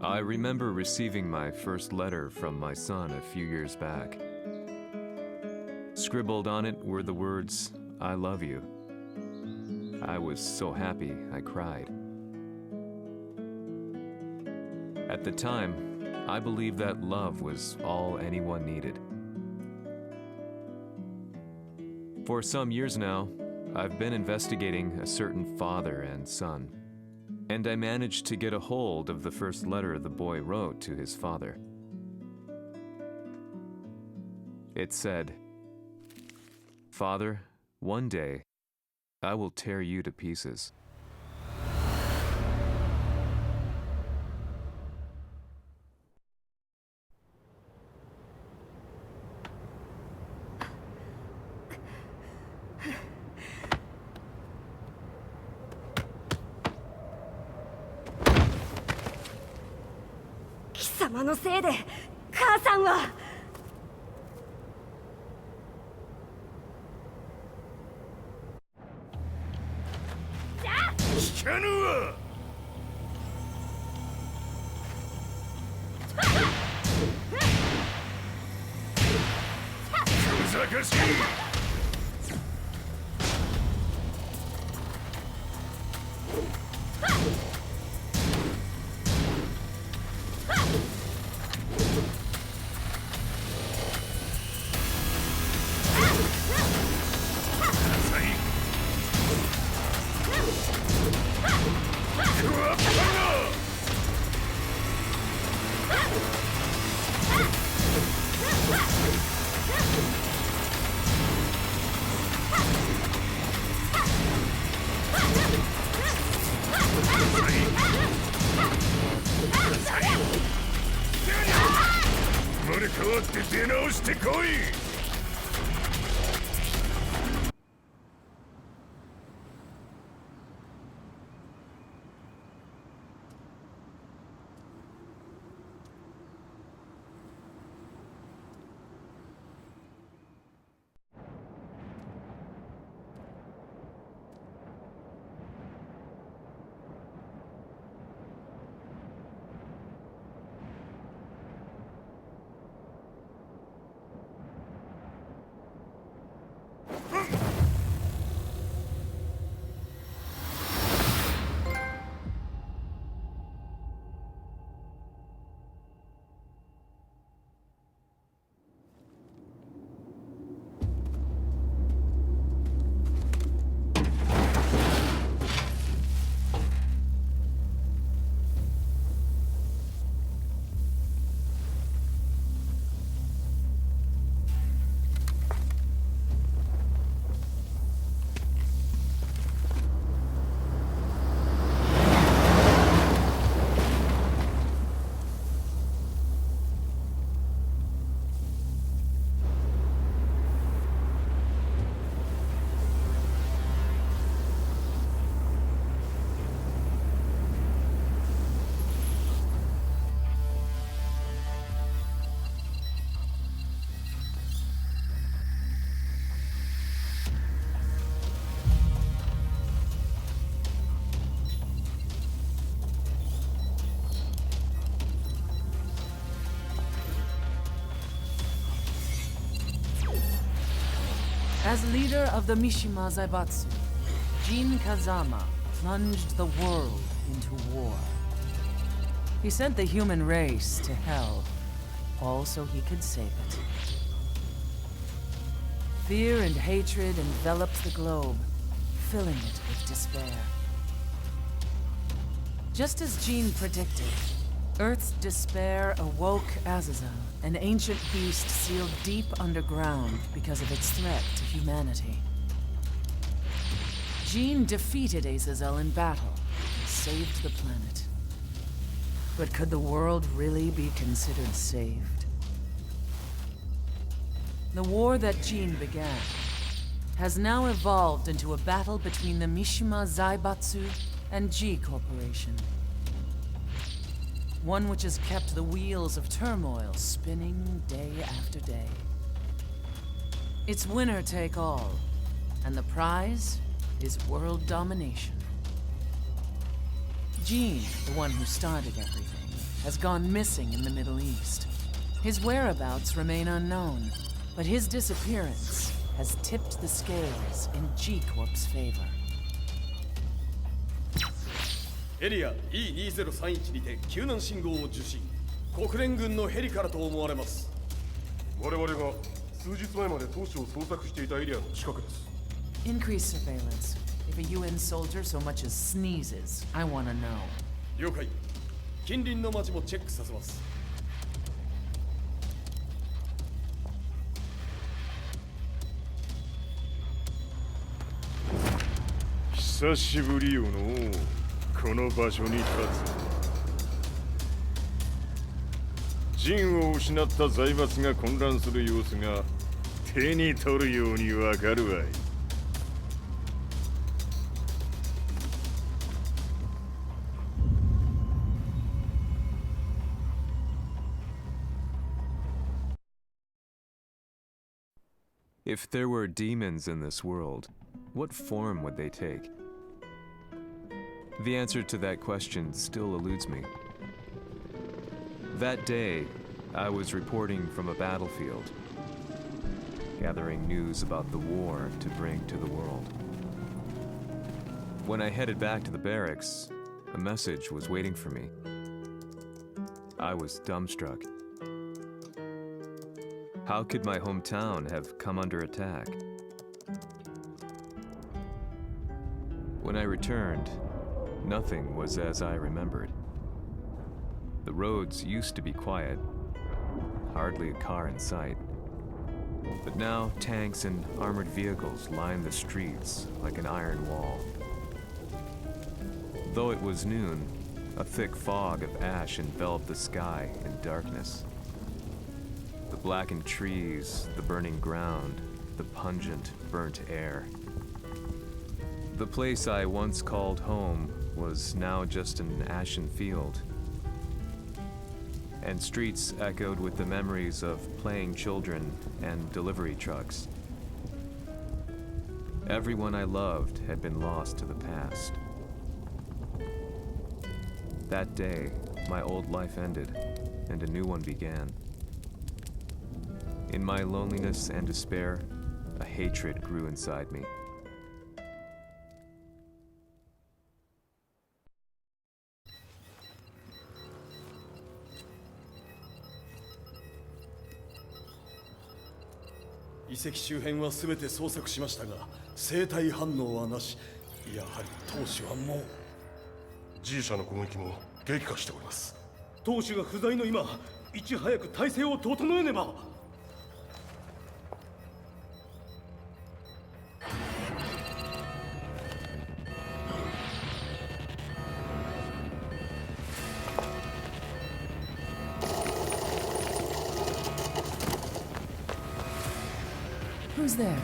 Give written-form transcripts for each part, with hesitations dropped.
I remember receiving my first letter from my son a few years back. Scribbled on it were the words, "I love you." I was so happy I cried. At the time, I believed that love was all anyone needed. For some years now, I've been investigating a certain father and son, and I managed to get a hold of the first letter the boy wrote to his father. It said, "Father, one day, I will tear you to pieces." "貴様のせいで母さんは..." 聞かぬわ。ふざかしい。生まれ変わって出直してこい。As leader of the Mishima Zaibatsu, Jin Kazama plunged the world into war. He sent the human race to hell, all so he could save it. Fear and hatred enveloped the globe, filling it with despair. Just as Jin predicted, Earth's despair awoke Azazel, an ancient beast sealed deep underground because of its threat to humanity. Jin defeated Azazel in battle and saved the planet. But could the world really be considered saved? The war that Jin began has now evolved into a battle between the Mishima Zaibatsu and G Corporation. One which has kept the wheels of turmoil spinning day after day. It's winner take all, and the prize is world domination. Jin, the one who started everything, has gone missing in the Middle East. His whereabouts remain unknown, but his disappearance has tipped the scales in G-Corp's favor. エリア E2031 にて救難信号を受信。国連軍のヘリからと思われます。我々が数日前まで当初を捜索していたエリアの近くです。 Increase surveillance. If a UN soldier so much as sneezes, I want to know. 了解。近隣の町もチェックさせます。久しぶりよのこの場所に立つ。陣を失った財閥が混乱する様子が手に取るようにわかるわい。If there were demons in this world, what form would they take? The answer to that question still eludes me. That day, I was reporting from a battlefield, gathering news about the war to bring to the world. When I headed back to the barracks, a message was waiting for me. I was dumbstruck. How could my hometown have come under attack? When I returned, nothing was as I remembered. The roads used to be quiet, hardly a car in sight. But now tanks and armored vehicles line the streets like an iron wall. Though it was noon, a thick fog of ash enveloped the sky in darkness. The blackened trees, the burning ground, the pungent, burnt air. The place I once called home was now just an ashen field. And streets echoed with the memories of playing children and delivery trucks. Everyone I loved had been lost to the past. That day, my old life ended, and a new one began. In my loneliness and despair, a hatred grew inside me.遺跡周辺は全て捜索しましたが、生体反応はなし。やはり当主はもう。G 社の攻撃も激化しております。当主が不在の今、いち早く体制を整えねば。Who's there?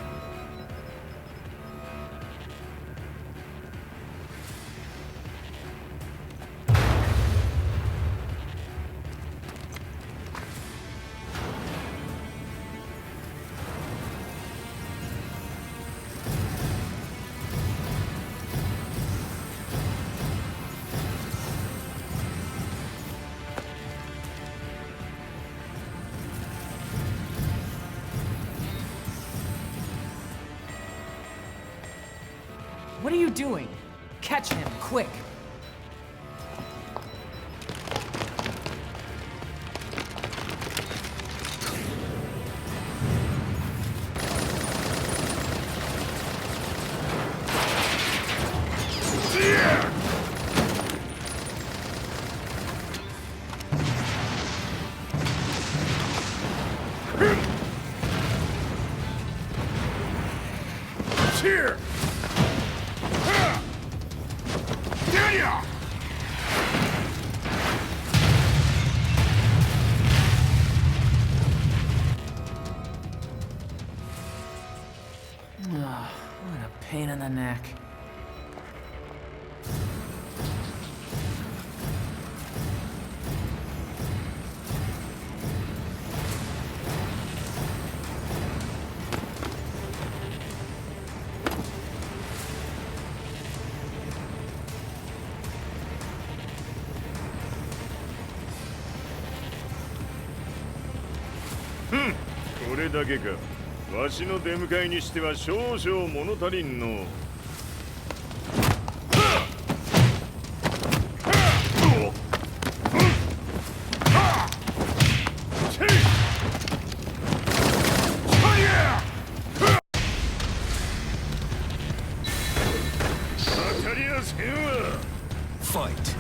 What are you doing? Catch him, quick! Here! What a pain in the neck. これだけか。わしの出迎えにしては少々物足りんの。Fight.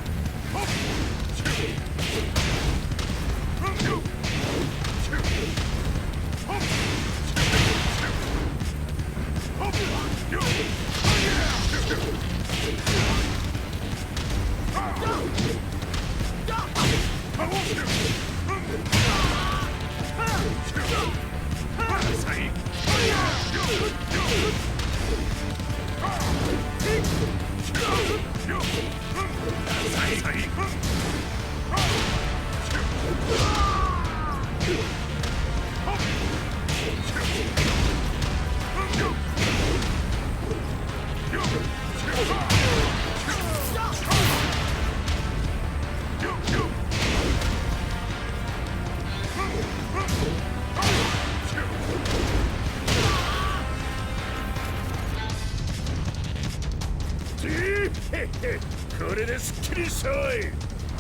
Hey, これですっきりしたわい。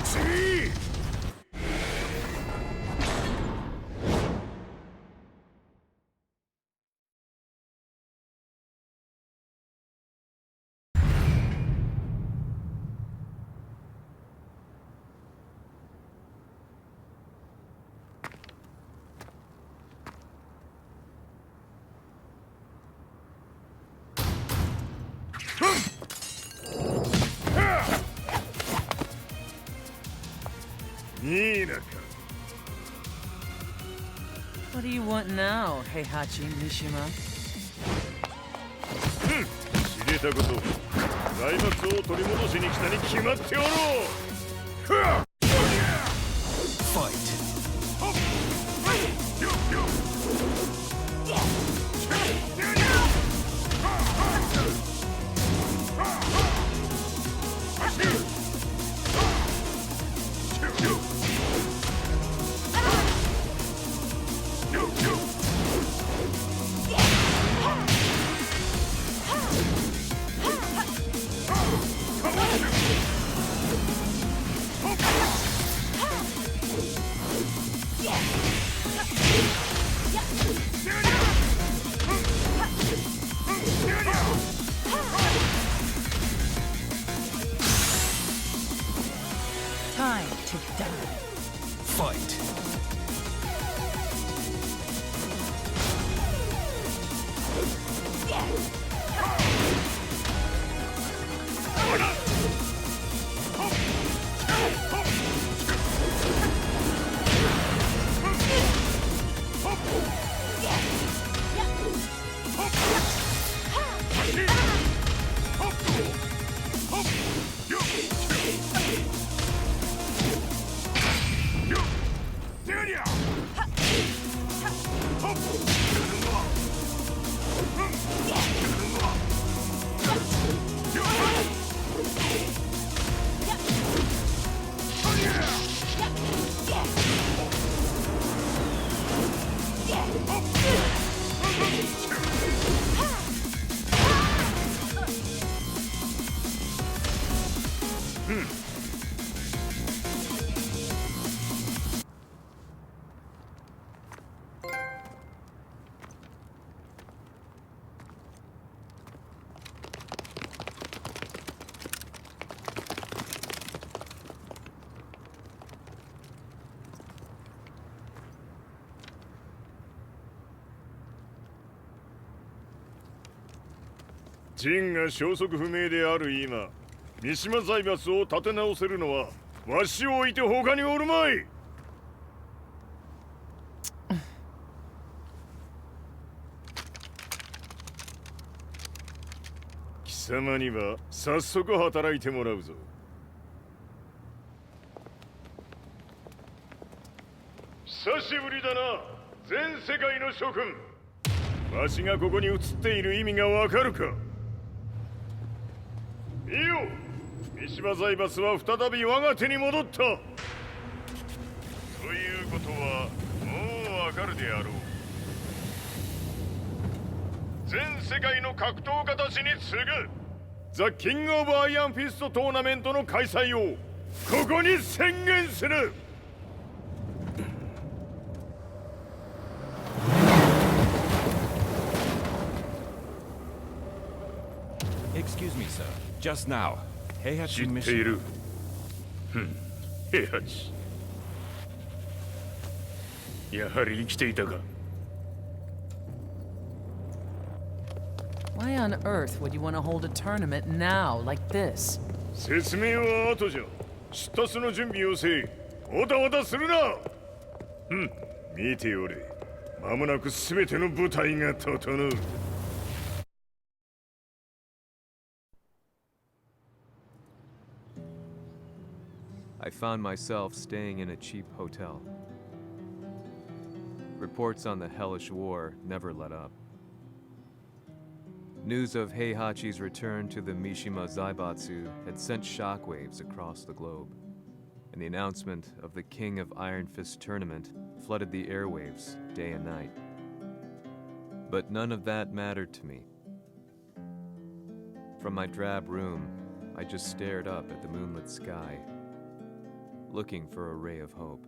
次。What do you want now, Heihachi Mishima? 知れたこと。財閥を取り戻しに来たに決まっておろう。Fight. Time to die. Fight.ジンが消息不明である今、三島財閥を立て直せるのはわしを置いて他におるまい。貴様には早速働いてもらうぞ。久しぶりだな、全世界の諸君。わしがここに映っている意味がわかるか。いいよ、三島財閥は再び我が手に戻った。ということはもうわかるであろう。全世界の格闘家たちに次ぐザ・キング・オブ・アイアンフィストトーナメントの開催をここに宣言する。Excuse me, sir. Just now, Heihachi 知っている。平八。やはり生きていたか。Why on earth would you want to hold a tournament now, like this? 説明は後じゃ。出立の準備をせえ。おたおたするな。見ておれ。間もなくすべての舞台が整う。I found myself staying in a cheap hotel. Reports on the hellish war never let up. News of Heihachi's return to the Mishima Zaibatsu had sent shockwaves across the globe, and the announcement of the King of Iron Fist tournament flooded the airwaves day and night. But none of that mattered to me. From my drab room, I just stared up at the moonlit sky, looking for a ray of hope.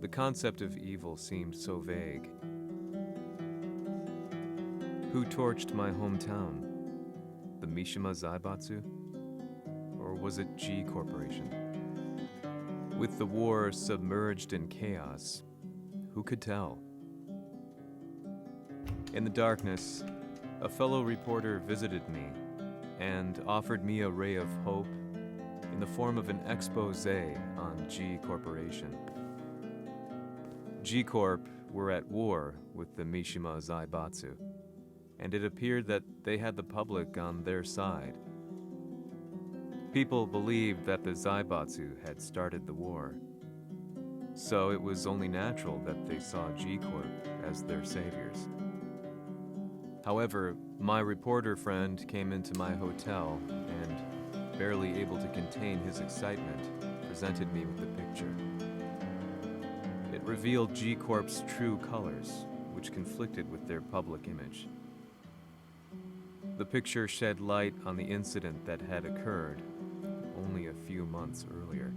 The concept of evil seemed so vague. Who torched my hometown? The Mishima Zaibatsu? Or was it G Corporation? With the war submerged in chaos, who could tell? In the darkness, a fellow reporter visited me and offered me a ray of hope in the form of an expose on G Corporation. G Corp were at war with the Mishima Zaibatsu, and it appeared that they had the public on their side. People believed that the Zaibatsu had started the war, so it was only natural that they saw G Corp as their saviors. However, my reporter friend came into my hotel and, barely able to contain his excitement, presented me with the picture. It revealed G Corp's true colors, which conflicted with their public image. The picture shed light on the incident that had occurred only a few months earlier.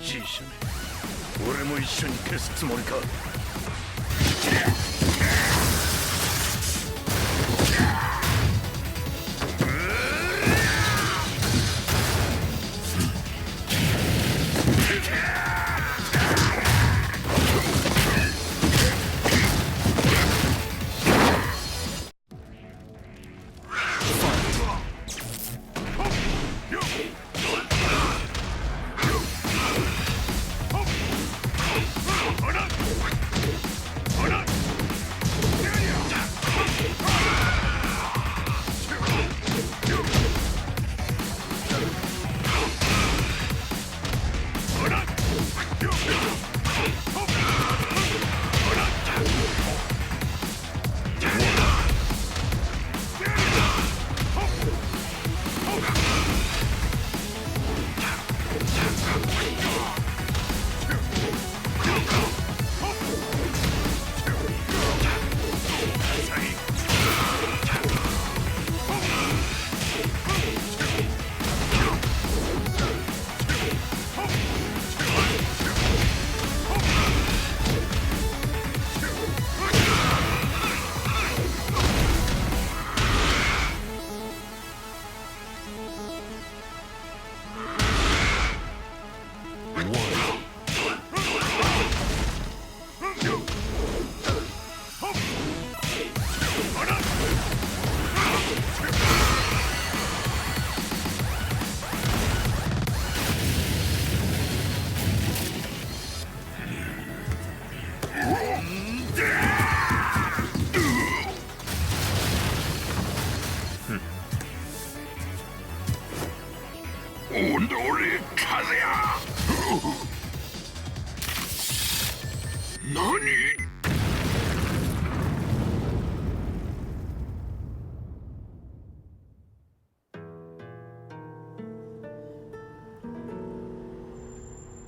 G 社め、俺も一緒に消すつもりか。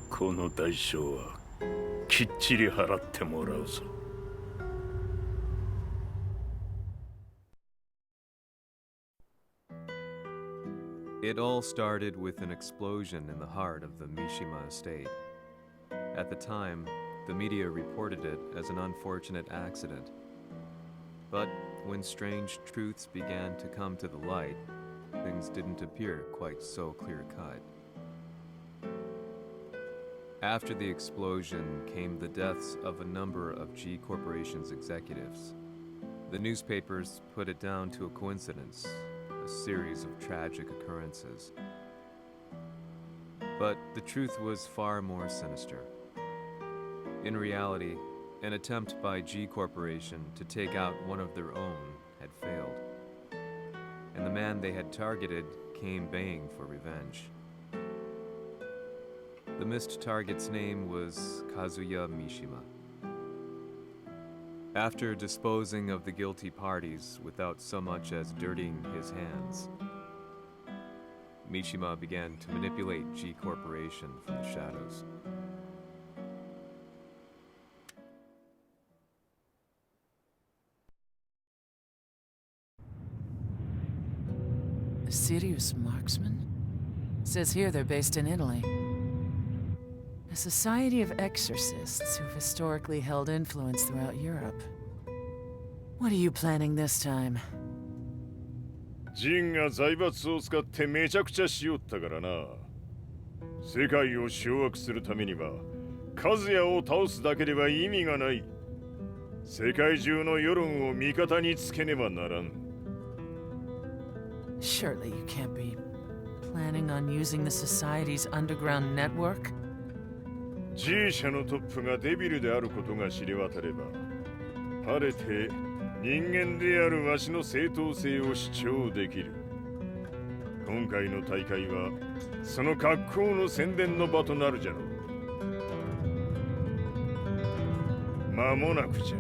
この代償はきっちり払ってもらうぞ。It all started with an explosion in the heart of the Mishima estate. At the time, the media reported it as an unfortunate accident. But when strange truths began to come to the light, things didn't appear quite so clear-cut. After the explosion came the deaths of a number of G Corporation's executives. The newspapers put it down to a coincidence, a series of tragic occurrences. But the truth was far more sinister. In reality, an attempt by G Corporation to take out one of their own had failed, and the man they had targeted came baying for revenge. The missed target's name was Kazuya Mishima. After disposing of the guilty parties without so much as dirtying his hands, Mishima began to manipulate G Corporation from the shadows. A serious marksman? Says here they're based in Italy. A society of exorcists who've historically held influence throughout Europe. What are you planning this time? ジンが財閥を使ってめちゃくちゃしよったからな。世界を掌握するためにはカズヤを倒すだけでは意味がない。世界中の世論を味方につけねばならん。Surely you can't be planning on using the society's underground network? G 社のトップがデビルであることが知れ渡れば、晴れて人間であるわしの正当性を主張できる。今回の大会はその格好の宣伝の場となるじゃろう。間もなくじゃ。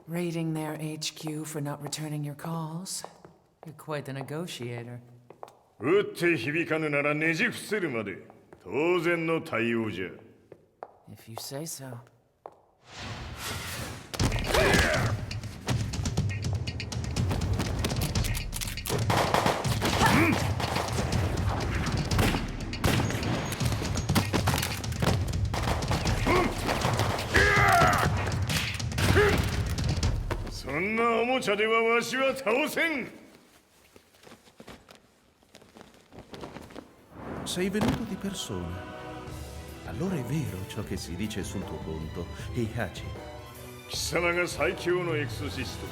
Raiding their HQ for not returning your calls? You're quite the negotiator. 撃って響かぬならねじ伏せるまで当然の対応じゃ。If you say so. Sei venuto di persona. Allora è vero ciò che si dice sul tuo conto, Heihachi. 貴様が最強のエクソシスト、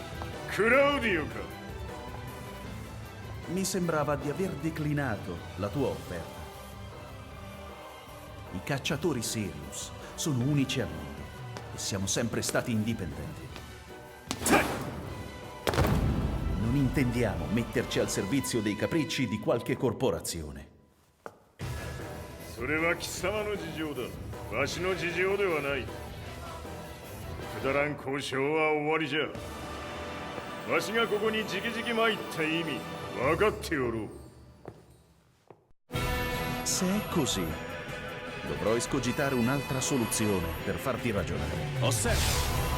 クラウディオか。Mi sembrava di aver declinato la tua offerta. I cacciatori Sirius sono unici al mondo e siamo sempre stati indipendenti. Non intendiamo metterci al servizio dei capricci di qualche corporazione. それは貴様の事情だ。わしの事情ではない。くだらん交渉は終わりじゃ。わしがここに直々参った意味分かっておろう。Se è così, dovrò escogitare un'altra soluzione per farti ragionare. Osserva!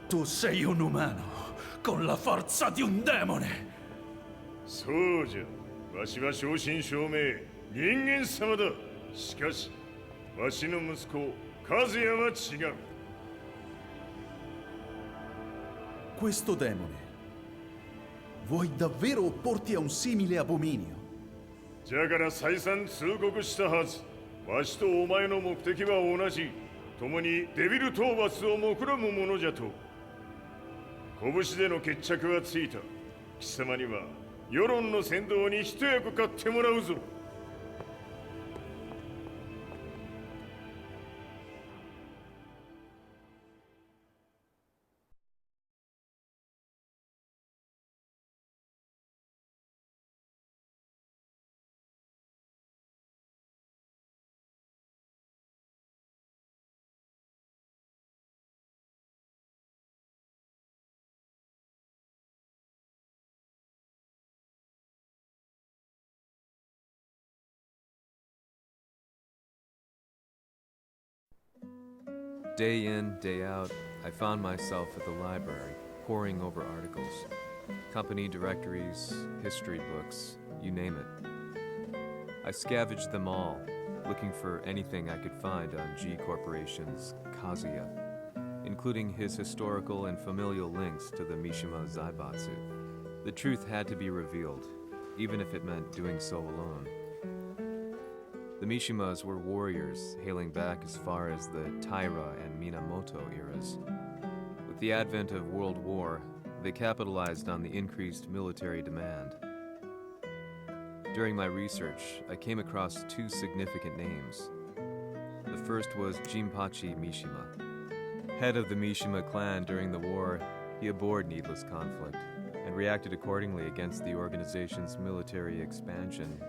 Tu sei un umano con la forza di un demone. そうじゃ。わしは正真正銘人間様だ。しかしわしの息子和也は違う。 Questo demone, vuoi davvero opporti a un simile abominio? じゃから再三通告したはず。わしとお前の目的は同じ。共にデビル討伐を目論むものじゃと。拳での決着はついた。貴様には世論の先導に一役買ってもらうぞ。 Day in, day out, I found myself at the library, poring over articles. Company directories, history books, you name it. I scavenged them all, looking for anything I could find on G Corporation's Kazuya, including his historical and familial links to the Mishima Zaibatsu. The truth had to be revealed, even if it meant doing so alone. The Mishimas were warriors hailing back as far as the Taira and Minamoto eras. With the advent of World War, they capitalized on the increased military demand. During my research, I came across two significant names. The first was Jinpachi Mishima. Head of the Mishima clan during the war, he abhorred needless conflict and reacted accordingly against the organization's military expansion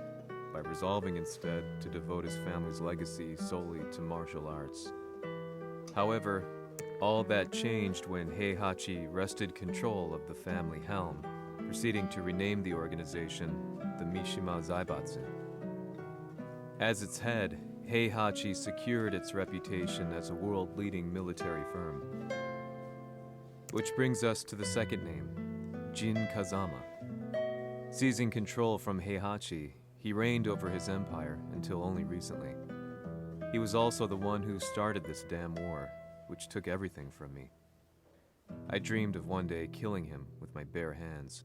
by resolving instead to devote his family's legacy solely to martial arts. However, all that changed when Heihachi wrested control of the family helm, proceeding to rename the organization the Mishima Zaibatsu. As its head, Heihachi secured its reputation as a world-leading military firm. Which brings us to the second name, Jin Kazama. Seizing control from Heihachi, he reigned over his empire until only recently. He was also the one who started this damn war, which took everything from me. I dreamed of one day killing him with my bare hands.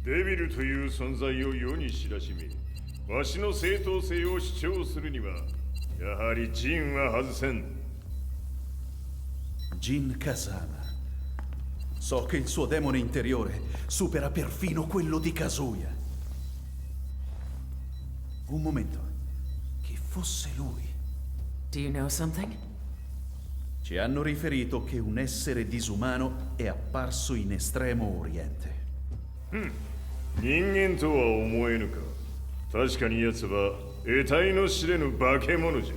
デビルという存在を世に知らしめ、わしの正当性を主張するには、やはりジンは外せん。 Jin Kazama. So che il suo demone interiore supera perfino quello di Kazuya. Un momento. Chi fosse lui? Do you know something? Ci hanno riferito che un essere disumano è apparso in Estremo Oriente. 人間とは思えぬか。確かに奴は得体の知れぬ化け物じゃ。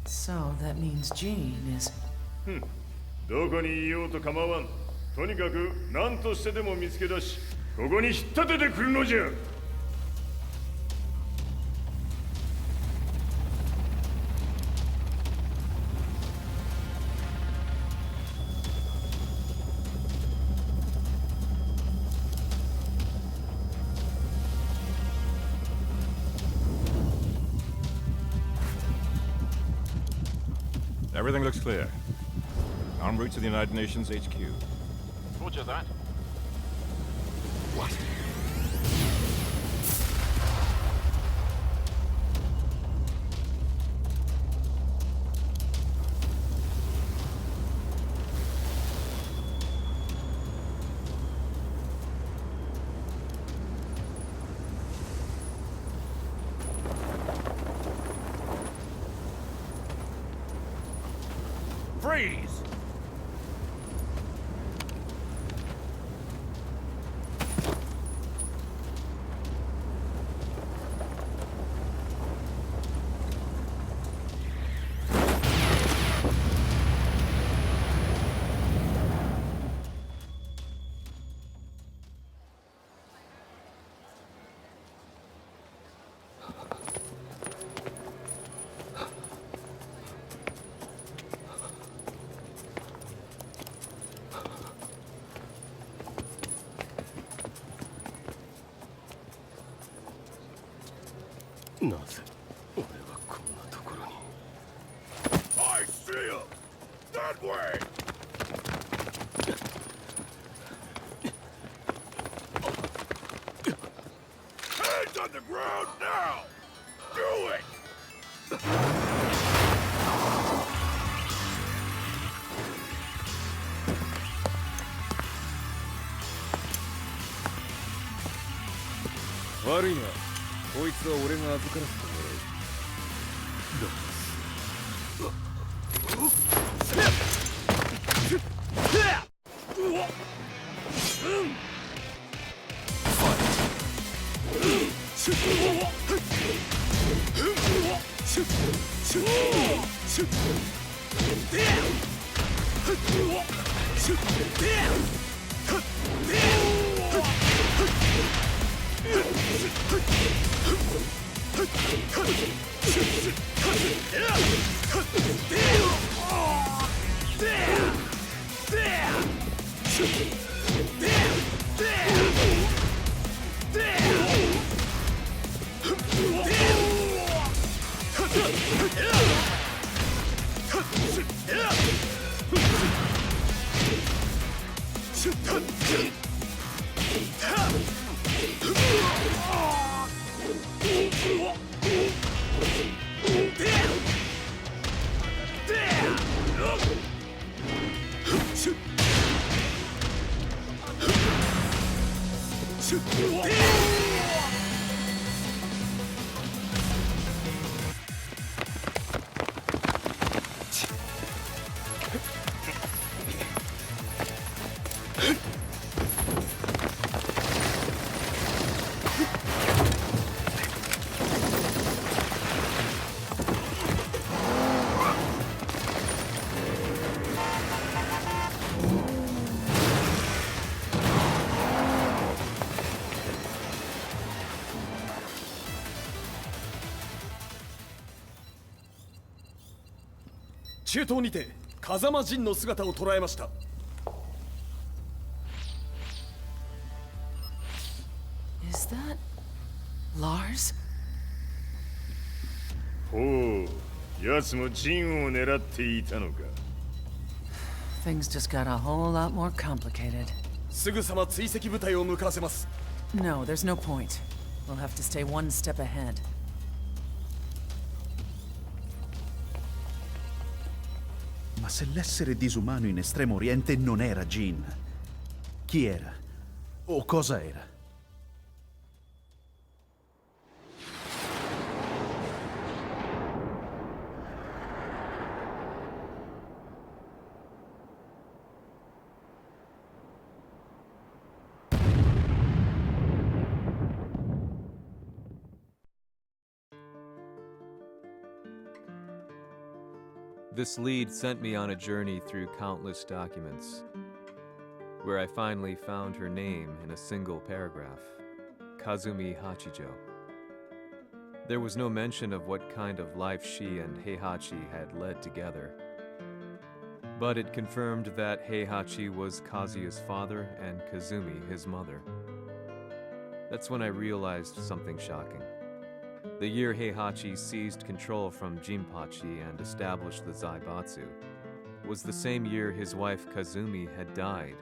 So that means Jean is... どこにいようと構わん。とにかく何としてでも見つけ出し、ここに引っ立ててくるのじゃ。 Everything looks clear. En route to the United Nations HQ. Roger that. What? Freeze! なぜ俺はこんなところに。 I see him! That way! Hands on the ground now! Do it! Worry not. こいつは俺が預からせてもらう。中東にて風間陣の姿を捉えました。Is that Lars? ほう、奴も陣を狙っていたのか。 Things just got a whole lot more complicated. すぐさま追跡部隊を向かわせます。 No, there's no point. We'll have to stay one step ahead. Ma se l'essere disumano in Estremo Oriente non era Jin, chi era? O cosa era? This lead sent me on a journey through countless documents, where I finally found her name in a single paragraph, Kazumi Hachijo. There was no mention of what kind of life she and Heihachi had led together, but it confirmed that Heihachi was Kazuya's father and Kazumi his mother. That's when I realized something shocking. The year Heihachi seized control from Jinpachi and established the Zaibatsu was the same year his wife Kazumi had died,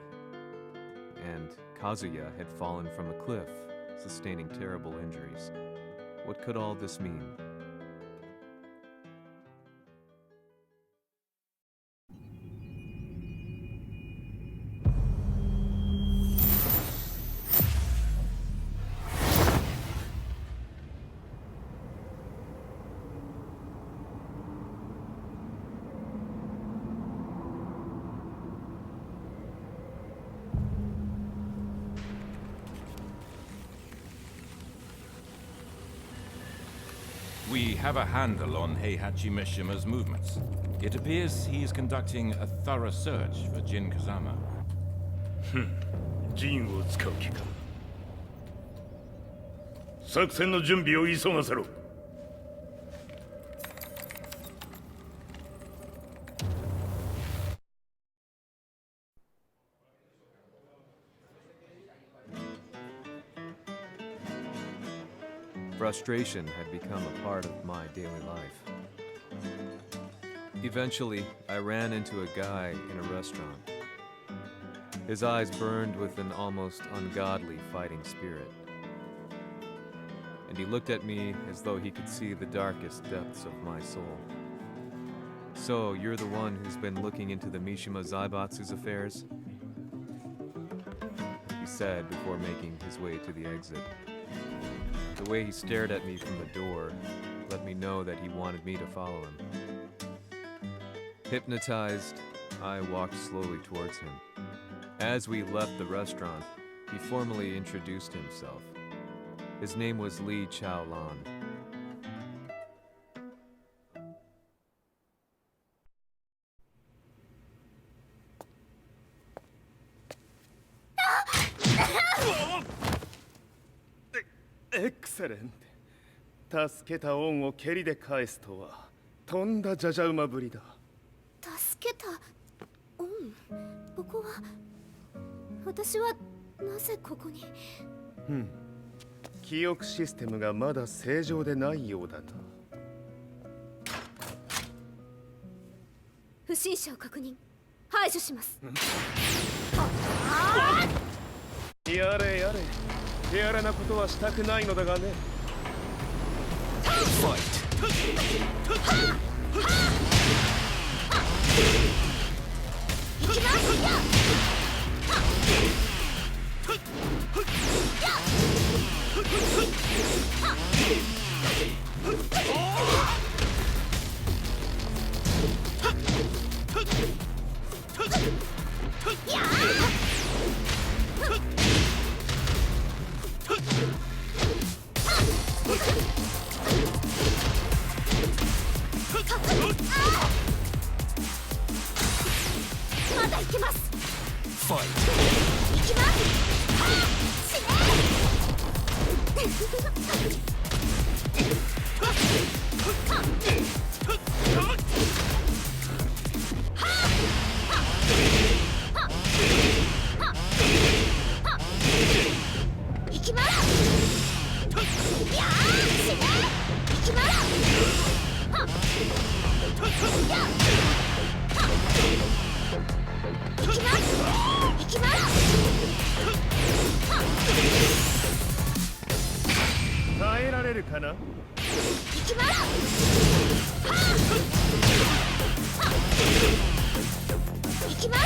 and Kazuya had fallen from a cliff, sustaining terrible injuries. What could all this mean? We have a handle on Heihachi Mishima's movements. It appears he is conducting a thorough search for Jin Kazama. 陣を使う気か。作戦の準備を急がせろ。Frustration had become a part of my daily life. Eventually, I ran into a guy in a restaurant. His eyes burned with an almost ungodly fighting spirit. And he looked at me as though he could see the darkest depths of my soul. So, you're the one who's been looking into the Mishima Zaibatsu's affairs? He said before making his way to the exit. The way he stared at me from the door let me know that he wanted me to follow him. Hypnotized, I walked slowly towards him. As we left the restaurant, he formally introduced himself. His name was Lee Chaolan. Excellent. 助けた恩を蹴りで返すとはとんだじゃじゃ馬ぶりだ。助けた恩。ここは私はなぜここに。記憶システムがまだ正常でないようだな。不審者を確認。排除します。やれやれ。手荒なことはしたくないのだがね。行きます。まだ行けます。行きます。耐えられるかな。行きます。行きます。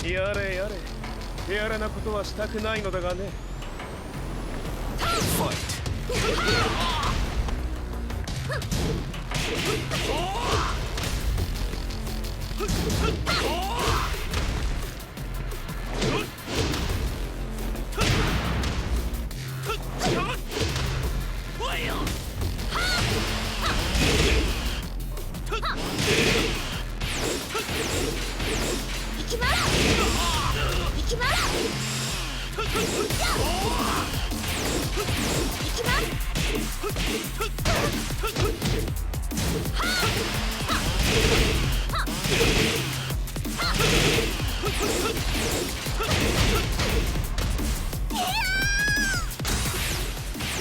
やれやれ。手荒なことはしたくないのだがね。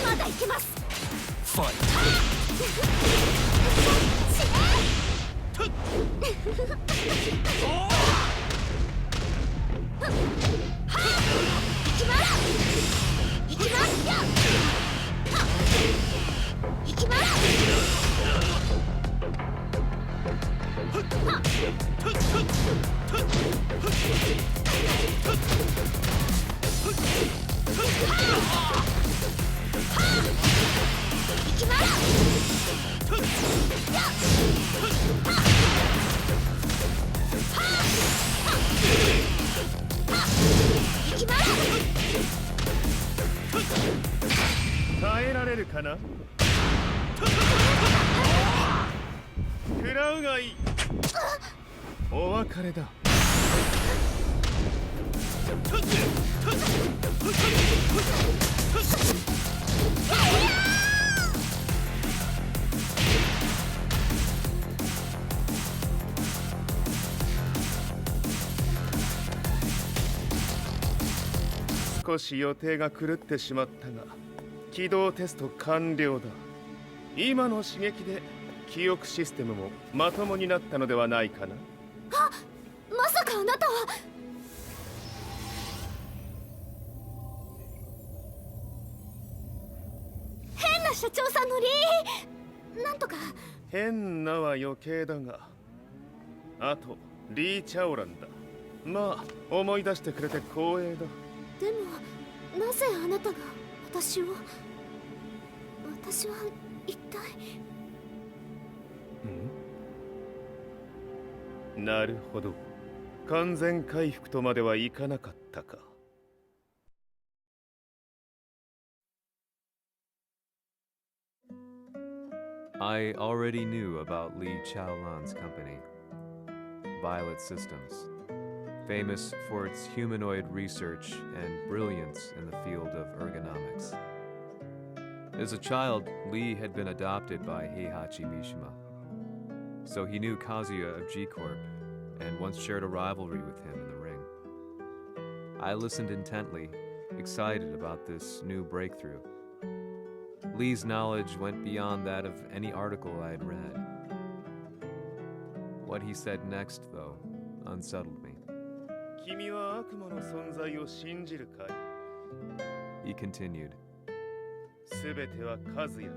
まだ行けます。耐えられるかな。食らうがいい。お別れだ。少し予定が狂ってしまったが起動テスト完了だ。今の刺激で記憶システムもまともになったのではないかな。あ、まさかあなたは。変な社長さんのなんとか。変なは余計だが、あとリー・チャオランだ。まあ思い出してくれて光栄だ。でもなぜあなたが私は一体。なるほど、完全回復とまではいかなかったか。I already knew about Li Chaolan's company, Violet Systems, famous for its humanoid research and brilliance in the field of ergonomics. As a child, Li had been adopted by Heihachi Mishima, so he knew Kazuya of G-Corp and once shared a rivalry with him in the ring. I listened intently, excited about this new breakthrough. Lee's knowledge went beyond that of any article I had read. What he said next, though, unsettled me. 君は悪魔の存在を信じるかい? He continued. すべてはカズヤ。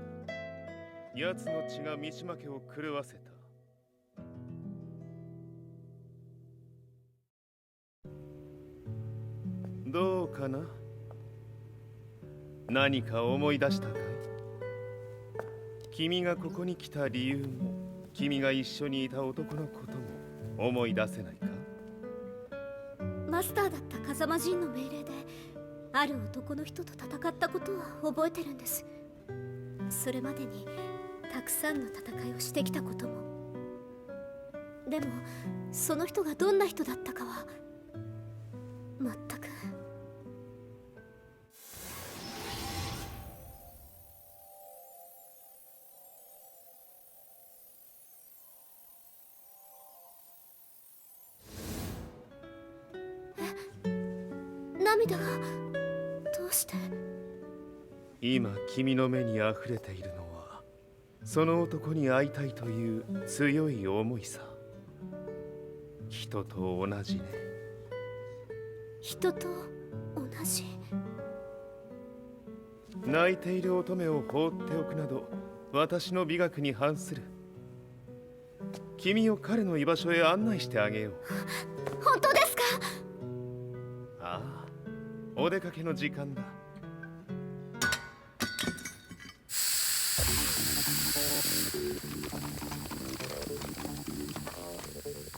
奴の血が三島家を狂わせた。どうかな？何か思い出したかい？君がここに来た理由も、君が一緒にいた男のことも思い出せないか？マスターだった風間陣の命令である男の人と戦ったことは覚えてるんです。それまでにたくさんの戦いをしてきたことも。でもその人がどんな人だったかは全く。涙がどうして？今君の目に溢れているのはその男に会いたいという強い思いさ。人と同じね。人と同じ。泣いている乙女を放っておくなど私の美学に反する。君を彼の居場所へ案内してあげよう。本当ですか？ああ、お出かけの時間だ。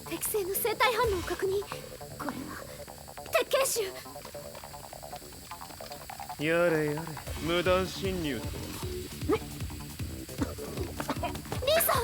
適正の生体反応を確認。これは鉄拳臭。やれやれ、無断侵入と。リーさん。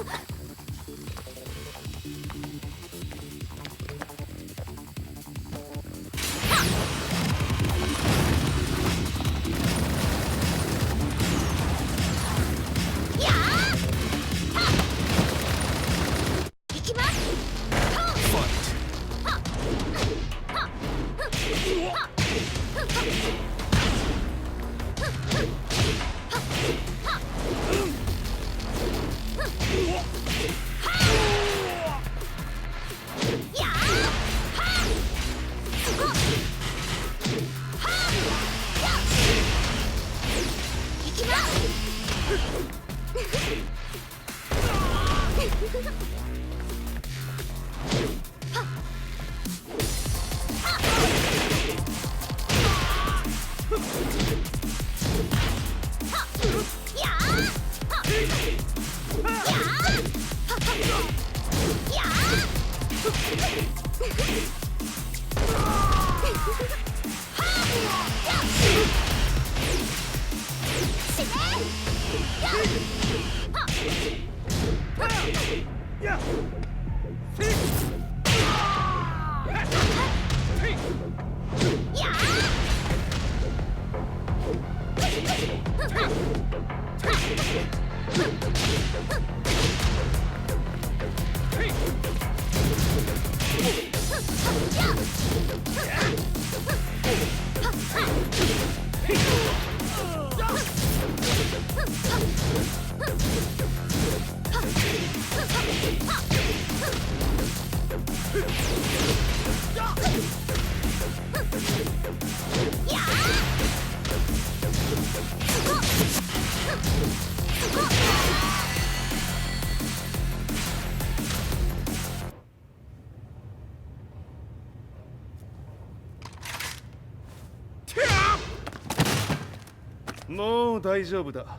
もう大丈夫だ。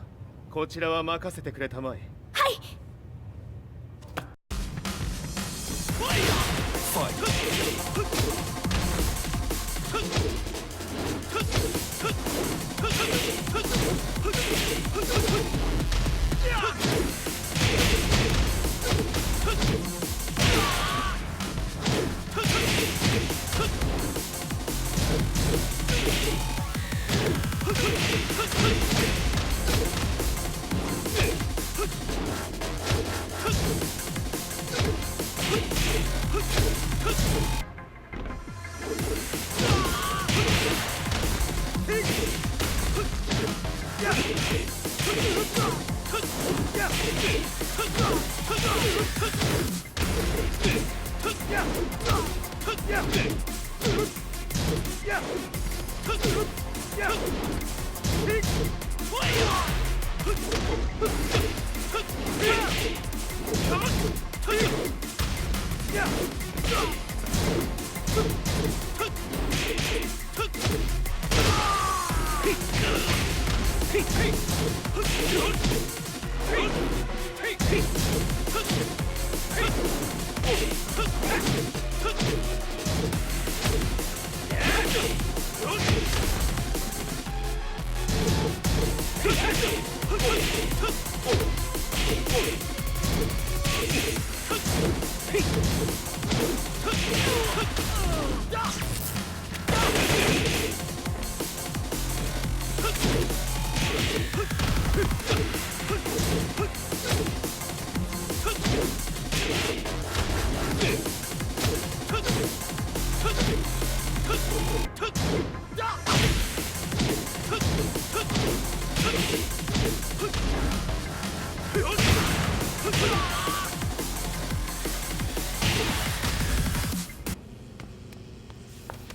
こちらは任せてくれたまえ。はい。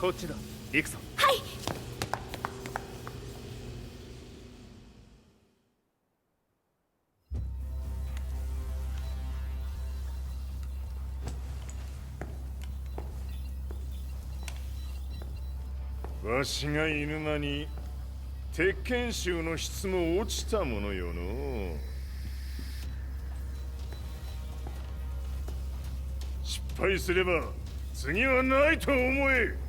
こっちだ。行くぞ。はい。わしが犬間に鉄拳衆の質も落ちたものよの。失敗すれば次はないと思え。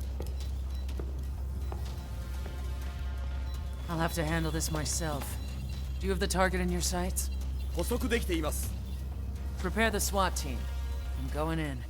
I'll have to handle this myself. Do you have the target in your sights? 捕捉できています。Prepare the SWAT team. I'm going in.「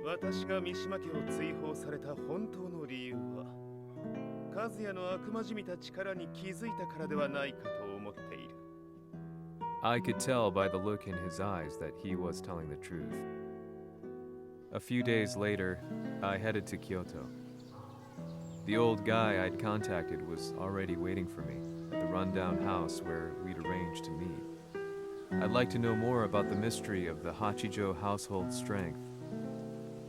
私が三島家を追放された本当の理由は、和也の悪魔じみた力に気づいたからではないかと思っている。I could tell by the look in his eyes that he was telling the truth. A few days later, I headed to Kyoto. The old guy I'd contacted was already waiting for me at the rundown house where we'd arranged to meet. I'd like to know more about the mystery of the Hachijo household strength.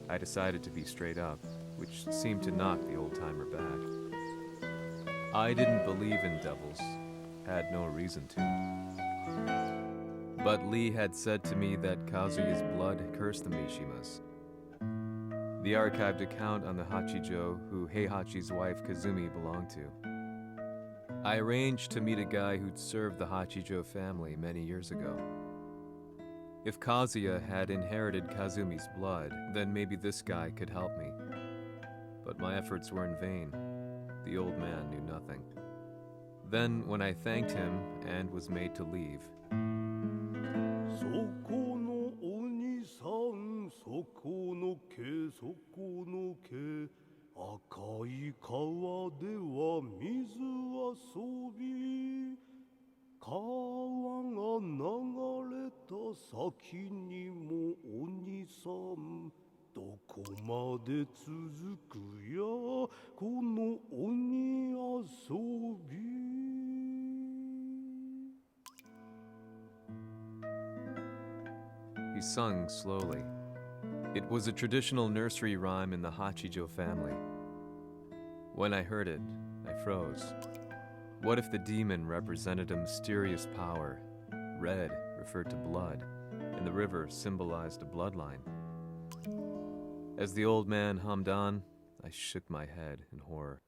I decided to be straight up, which seemed to knock the old-timer back. I didn't believe in devils, had no reason to. But Lee had said to me that Kazuya's blood cursed the Mishimas. The archived account on the Hachijo who Heihachi's wife Kazumi belonged to. I arranged to meet a guy who'd served the Hachijo family many years ago. If Kazuya had inherited Kazumi's blood, then maybe this guy could help me. But my efforts were in vain. The old man knew nothing. Then, when I thanked him and was made to leave, そこのお兄さんそこの毛そこの毛赤い川では水遊び川が流れた先にもお兄さんどこまで続くやこの鬼遊び He sung slowly. It was a traditional nursery rhyme in the Hachijo family. When I heard it, I froze. What if the demon represented a mysterious power? Red referred to blood, and the river symbolized a bloodline. As the old man hummed on, I shook my head in horror.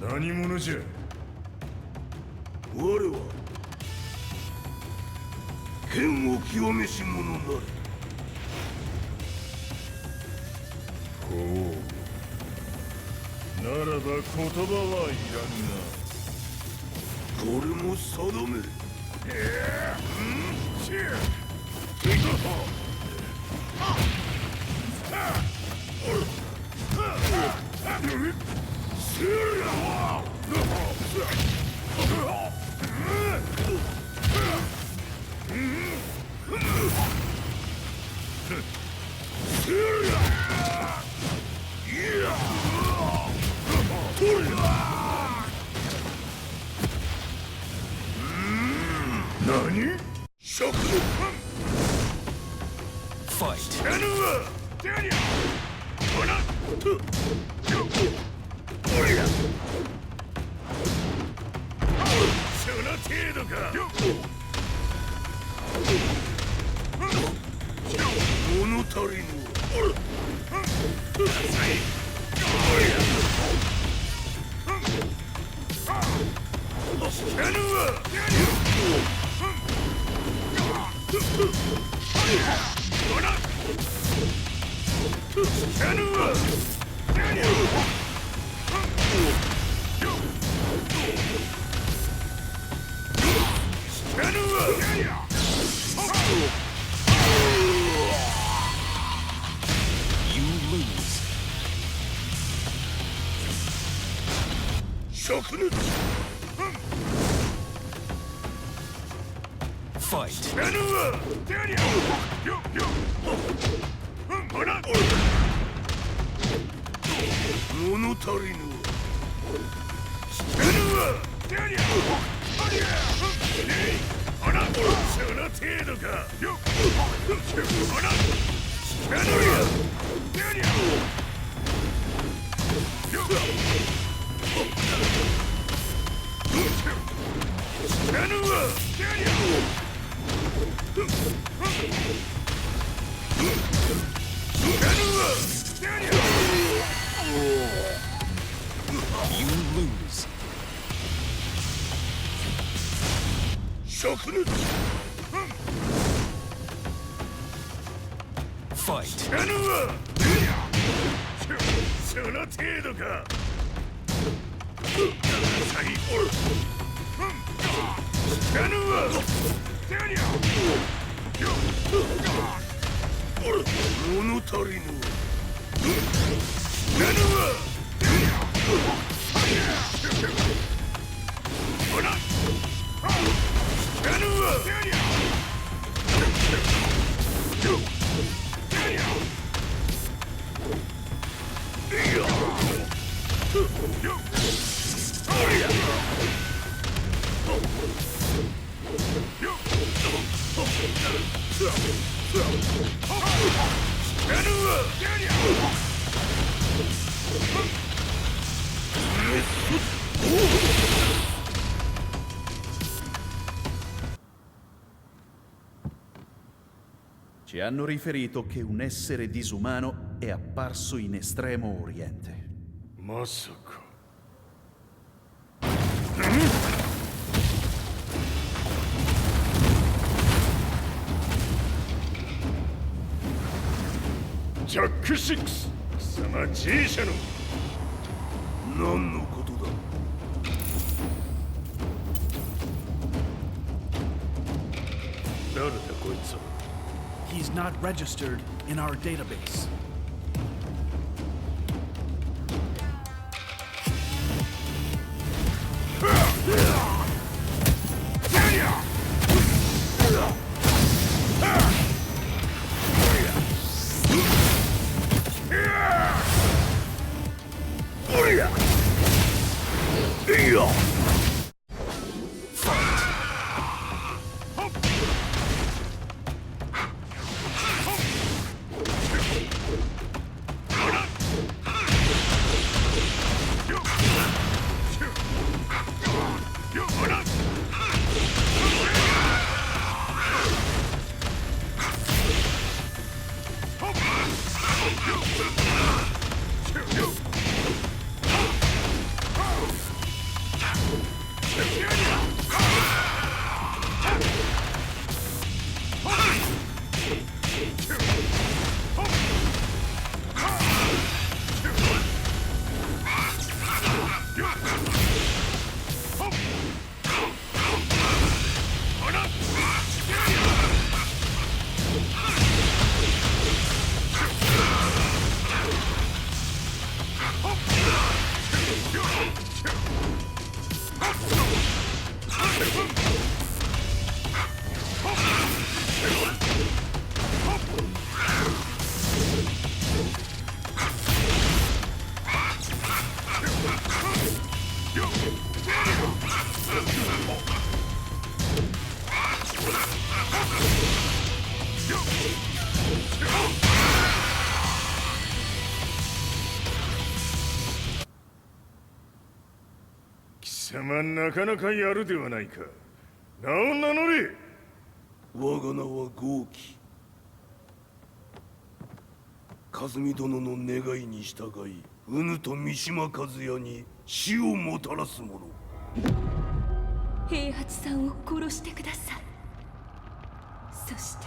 何者じゃ我は剣を極めし者なりほうならば言葉はいらんなこれも定め何 Fight! その程度か物足りぬ食ぬ Fight! 物足りぬその程度かYou lose. 食ぬ Fight. その程度か物足りぬメス Ci hanno riferito che un essere disumano è apparso in Estremo Oriente. まさか。ジャック6、貴様 G 社の何のことだ。誰だこいつは。 He's not registered in our database.なかなかやるではないか。名を名乗れ。我が名は豪輝。和美殿の願いに従いうぬと三島和也に死をもたらす者。平八さんを殺してください。そして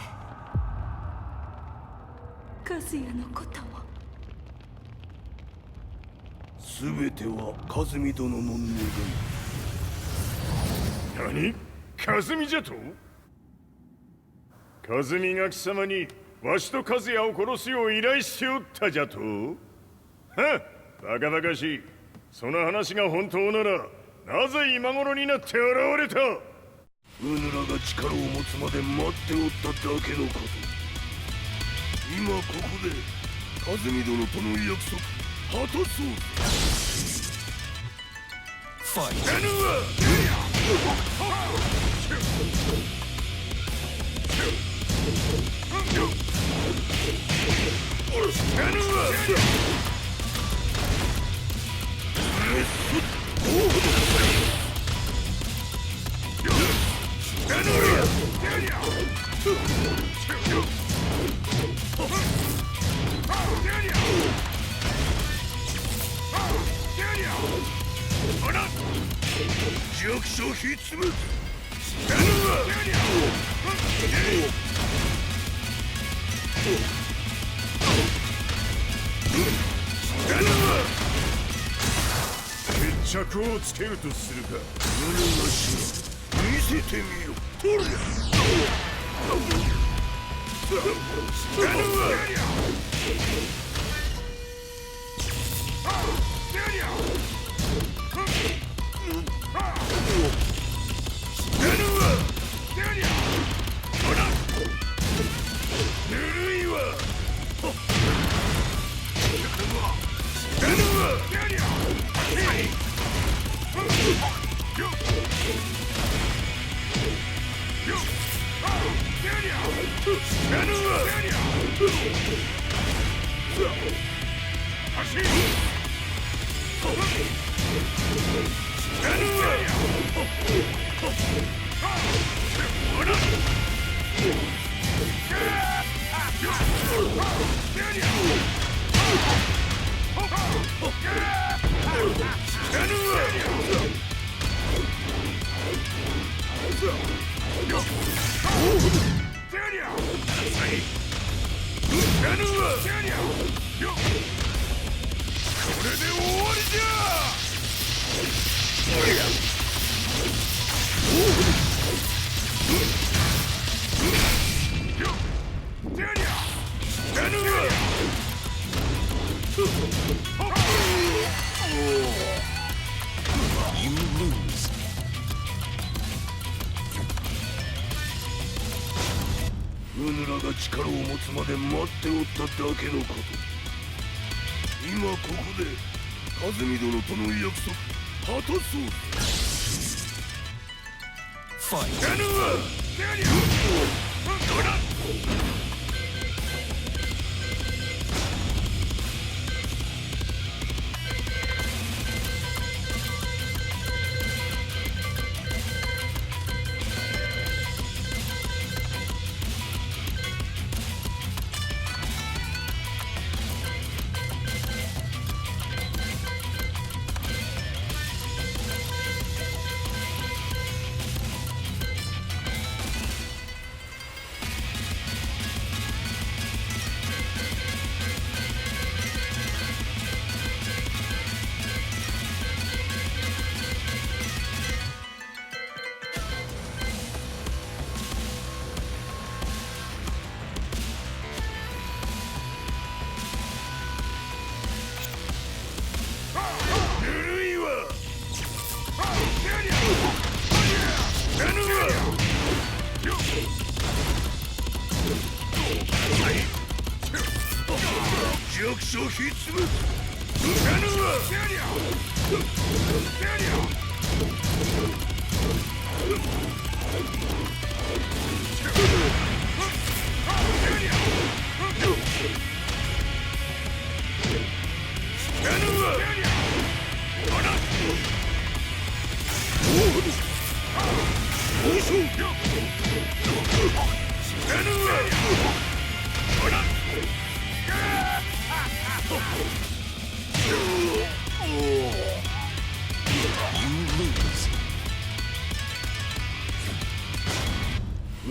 和也のことも。全ては和美殿の願い。何？和美じゃと？和美が貴様にわしと和也を殺すよう依頼しておったじゃと？はっ、バカバカしい。その話が本当ならなぜ今頃になって現れた？うぬらが力を持つまで待っておっただけのこと。今ここで和美殿との約束果たそうぜ。ファイト！弱者ひつめ決着をつけるとするか。胸がし見せてみろ。ほりゃ You lose. うぬらが力を持つまで待っておっただけのこと。今ここで和美殿との約束果たそう。ファイト。弱小ひっつむ。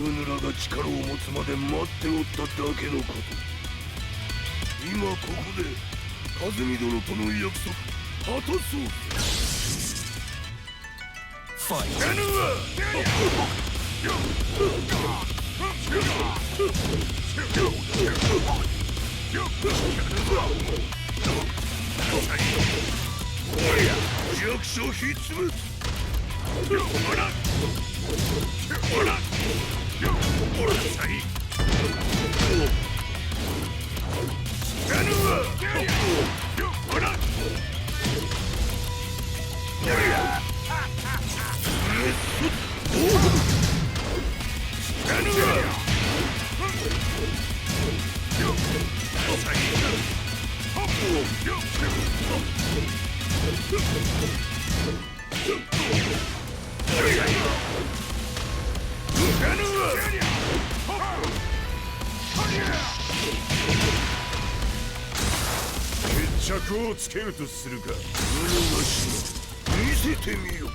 うぬらが力を持つまで待っておっただけのこと。今ここで和美殿との約束果たそう。ファイト。弱小ひっつむ。決着をつけるとするか。見せてみよ。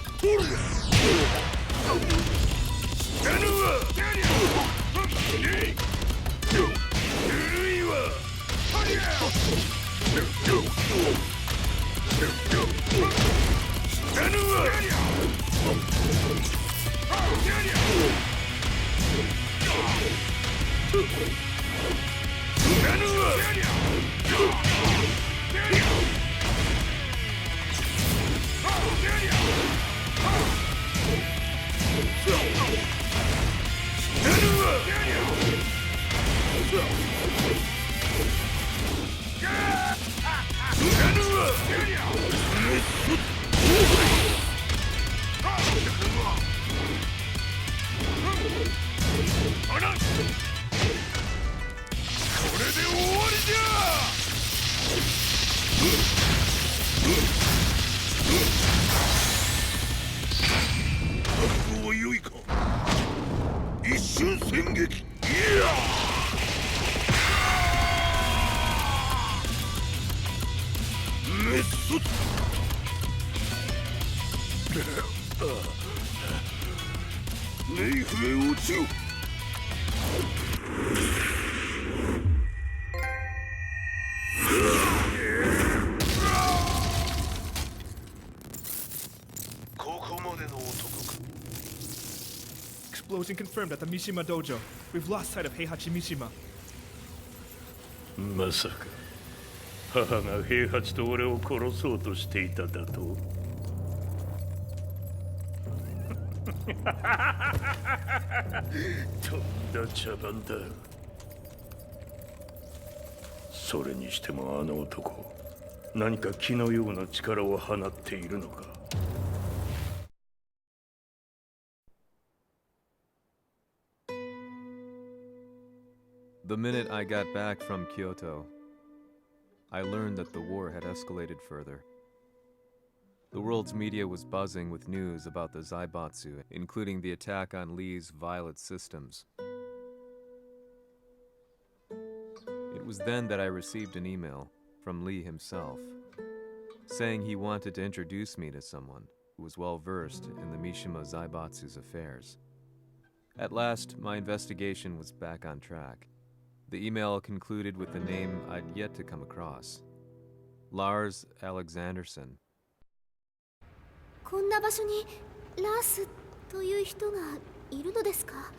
こ Explosion confirmed at the Mishima dojo. We've lost sight of Heihachi Mishima. まさか母が平八と俺を殺そうとしていただととんだ茶番だ。それにしてもあの男何か気のような力を放っているのか。The minute I got back from Kyoto, I learned that the war had escalated further. The world's media was buzzing with news about the Zaibatsu, including the attack on Lee's Violet systems. It was then that I received an email from Lee himself, saying he wanted to introduce me to someone who was well versed in the Mishima Zaibatsu's affairs. At last, my investigation was back on track. The email concluded with a name I'd yet to come across. Lars Alexanderson. こんな場所にラースという人がいるのですか？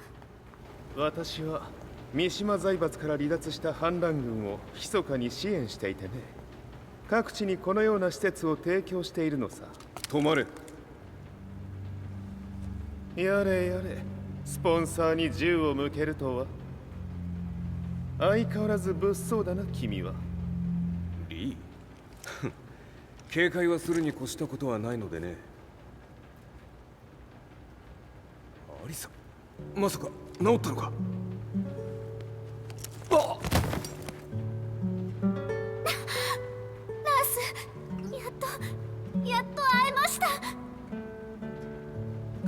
私は三島財閥から離脱した反乱軍を密かに支援していてね。各地にこのような施設を提供しているのさ。止まれ。やれやれ、スポンサーに銃を向けるとは。相変わらず物騒だな君は。リー警戒はするに越したことはないのでね。アリサ、まさか治ったのか？あっラース、やっと会えました。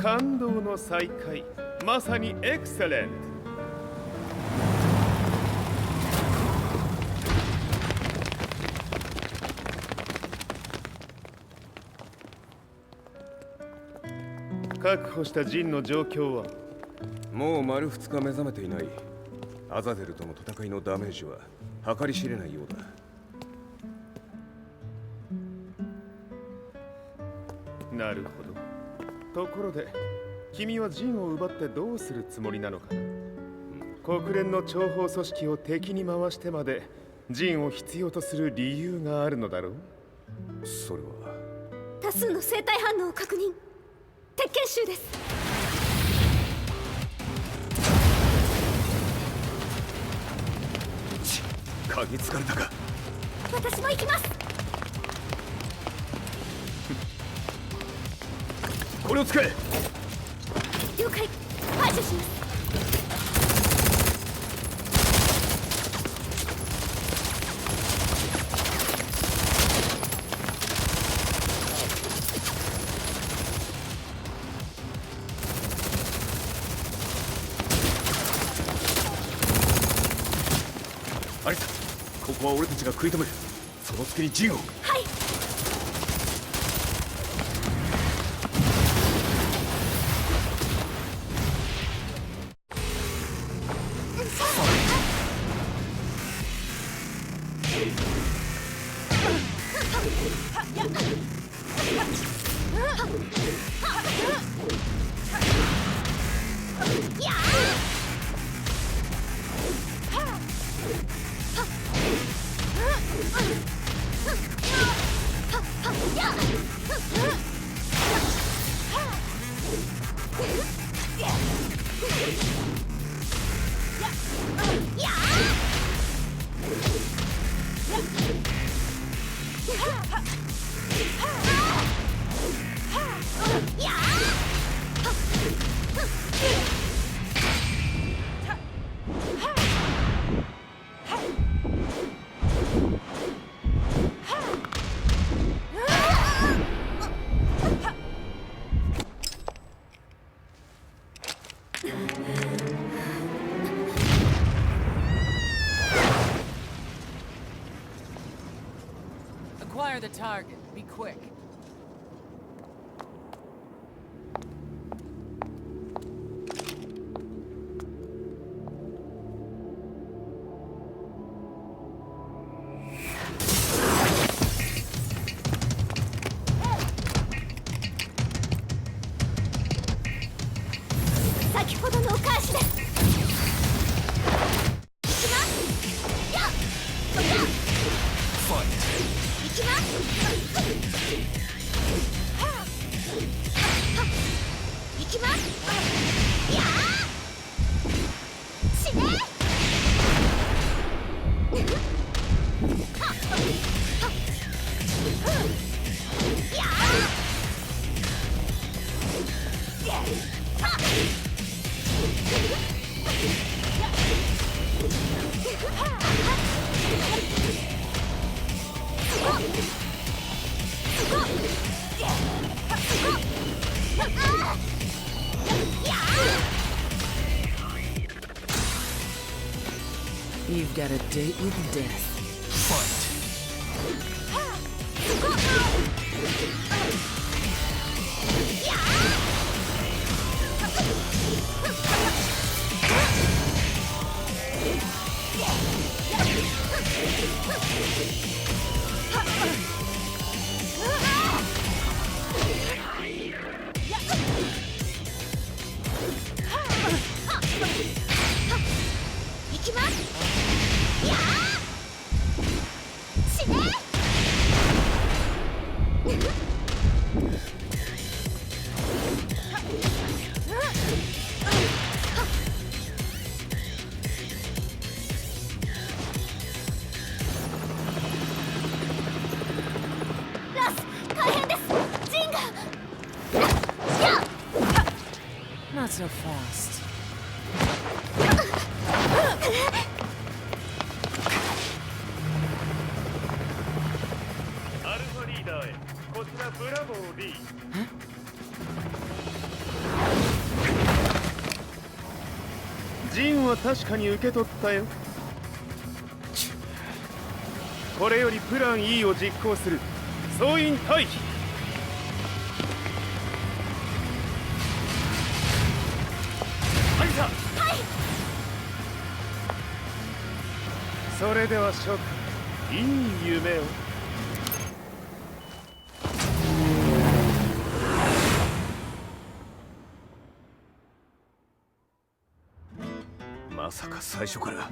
感動の再会、まさにエクセレント。確保したジンの状況は？もう丸2日目覚めていない。アザゼルとの戦いのダメージは計り知れないようだ。なるほど。ところで君はジンを奪ってどうするつもりなのかな？国連の諜報組織を敵に回してまでジンを必要とする理由があるのだろう？それは多数の生体反応を確認。鉄拳集です。嗅ぎつかれたか？私も行きます。これを使え。了解。排除します。アリサ、ここは俺たちが食い止める。その隙にジンを。はい。Acquire the target. Be quick. 先ほどのお返しです。いきます。やっやっいきます。いきます。やー死ねやYou've got a date with death. Not so fast. アルファリーダーへこちらブラボー D。 ジンは確かに受け取ったよ。これよりプラン E を実行する。総員退避。それでは諸君、いい夢を。まさか最初から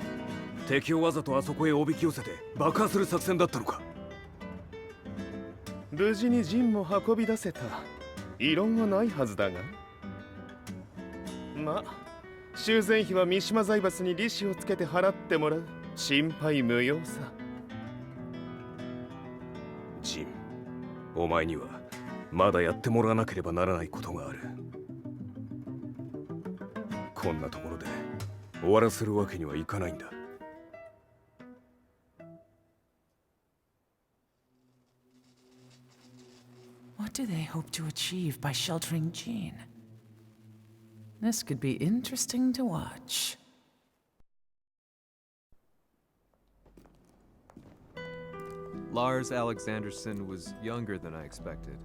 敵をわざとあそこへおびき寄せて爆破する作戦だったのか。無事にジンも運び出せた。異論はないはずだが。まあ修繕費は三島財閥に利子をつけて払ってもらう。心配無用さ。ジン、お前にはまだやってもらわなければならないことがある。こんなところで終わらせるわけにはいかないんだ。What do they hope to achieve by sheltering Jean? This could be interesting to watch. Lars Alexanderson was younger than I expected.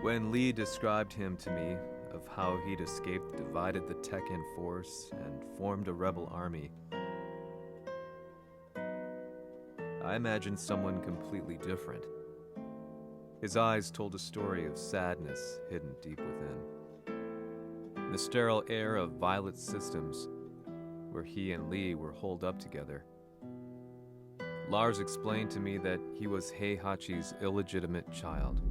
When Lee described him to me, of how he'd escaped, divided the Tekken force, and formed a rebel army, I imagined someone completely different. His eyes told a story of sadness hidden deep within. In the sterile air of Violet Systems, where he and Lee were holed up together, Lars explained to me that he was Heihachi's illegitimate child.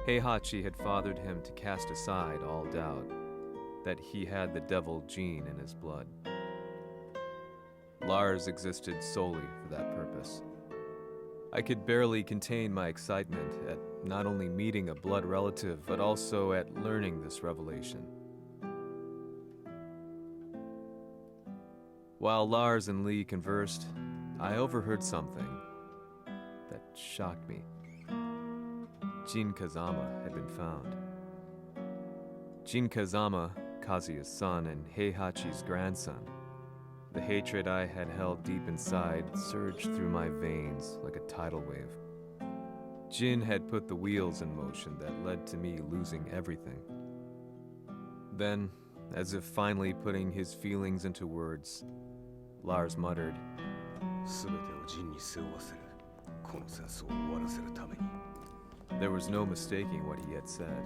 Heihachi had fathered him to cast aside all doubt that he had the devil gene in his blood. Lars existed solely for that purpose. I could barely contain my excitement at not only meeting a blood relative, but also at learning this revelation. While Lars and Lee conversed, I overheard something that shocked me. Jin Kazama had been found. Jin Kazama, Kazuya's son and Heihachi's grandson. The hatred I had held deep inside surged through my veins like a tidal wave. Jin had put the wheels in motion that led to me losing everything. Then, as if finally putting his feelings into words, Lars muttered, There was no mistaking what he had said.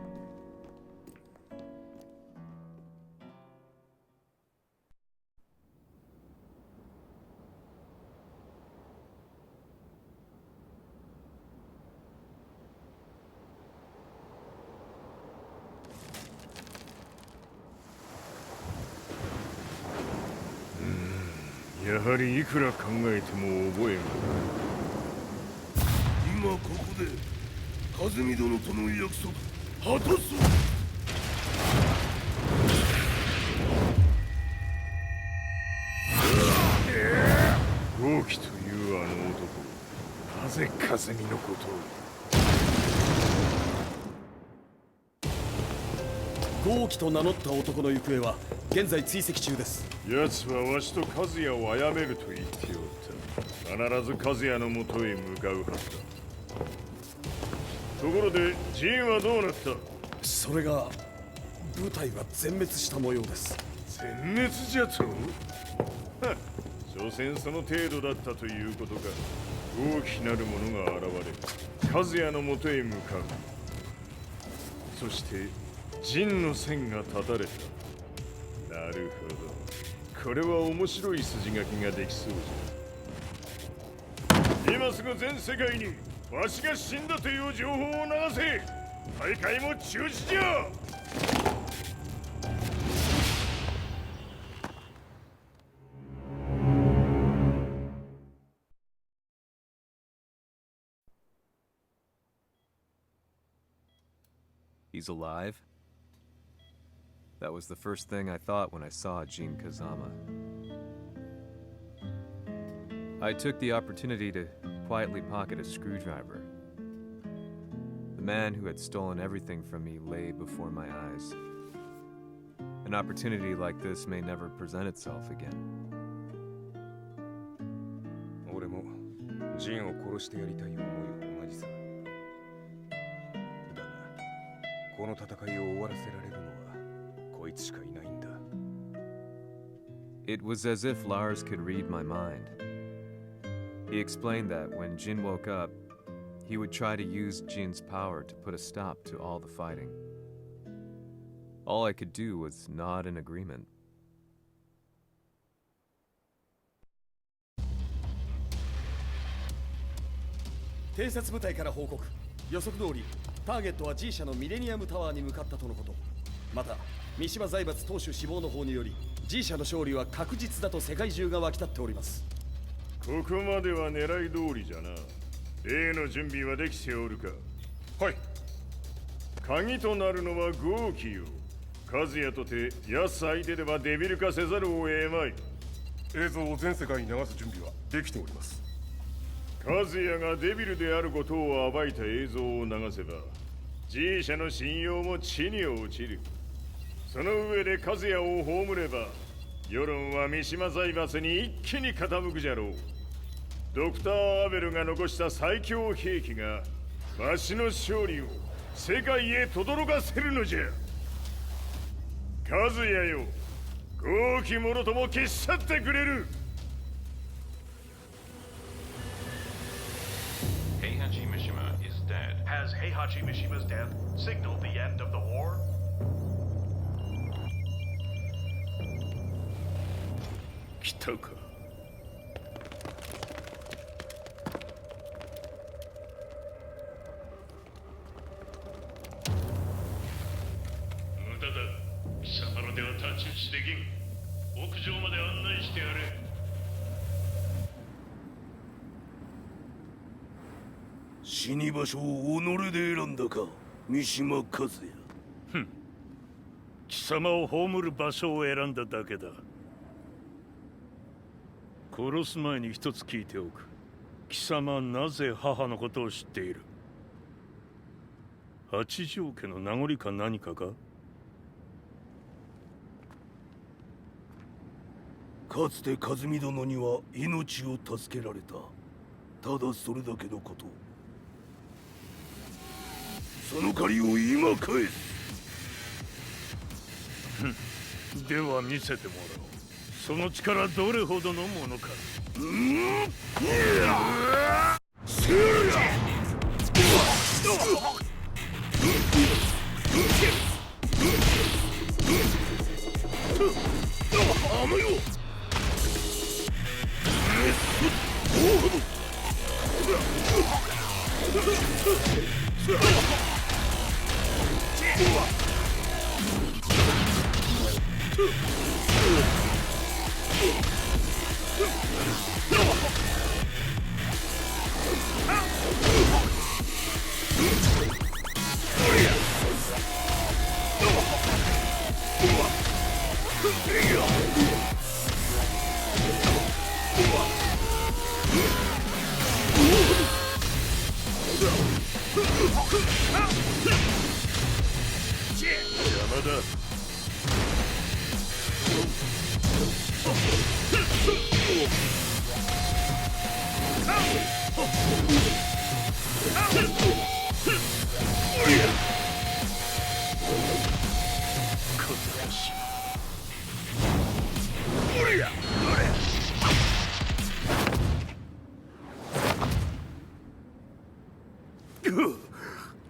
やはりいくら考えても覚えん。今ここで和美殿との約束果たそう。豪輝というあの男、なぜ風見のことを。豪輝と名乗った男の行方は現在追跡中です。奴はわしと和也を殺めると言っておった。必ず和也のもとへ向かうはずだ。ところでジンはどうなった？それが部隊は全滅した模様です。全滅じゃと？はっ、所詮その程度だったということか。大きなる者が現れ和也のもとへ向かう。そして陣の線が断たれた。なるほど、これは面白い筋書きができそうじゃ。今すぐ全世界にわしが死んだという情報を流せ。大会も中止じゃ。He's alive? That was the first thing I thought when I saw Jin Kazama. I took the opportunity to quietly pocket a screwdriver. The man who had stolen everything from me lay before my eyes. An opportunity like this may never present itself again. 俺もジンを殺してやりたい思いは同じさ。だが、この戦いを終わらせられるのはこいつしかいないんだ。It was as if Lars could read my mind. He explained that when Jin woke up, he would try to use Jin's power to put a stop to all the fighting. All I could do was nod in agreement. 偵察部隊から報告。予測通りターゲットは G 社のミレニアムタワーに向かったとのこと。また三島財閥当主死亡の方により G 社の勝利は確実だと世界中が沸き立っております。ここまでは狙い通りじゃな。例の準備はできておるか？はい。鍵となるのは豪輝よ。和也とて奴相手ではデビル化せざるを得まい。映像を全世界に流す準備はできております。和也がデビルであることを暴いた映像を流せば G 社の信用も地に落ちる。その上で和也を葬れば世論は三島財閥に一気に傾くじゃろう。ドクター・アベルが残した最強兵器がわしの勝利を世界へ轟かせるのじゃ。和也よ、豪輝者とも消し去ってくれる。Heihachi Mishima is dead. Has Heihachi Mishima's death signaled the end of the war? 来たか。無駄だ。貴様のでは太刀打ちできん。屋上まで案内してやれ。死に場所を己で選んだか、三島和也。貴様を葬る場所を選んだだけだ。殺す前に一つ聞いておく。貴様はなぜ母のことを知っている？八条家の名残か何かか？かつて和美殿には命を助けられた。ただそれだけのこと。その借りを今返す。では見せてもらおう。その力どれほどのものか。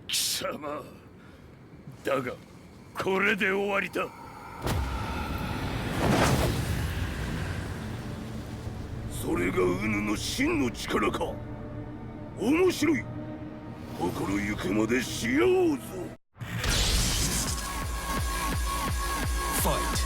貴様だがこれで終わりだ。それがウヌの真の力か。面白い。心ゆくまでしようぞ。Fight.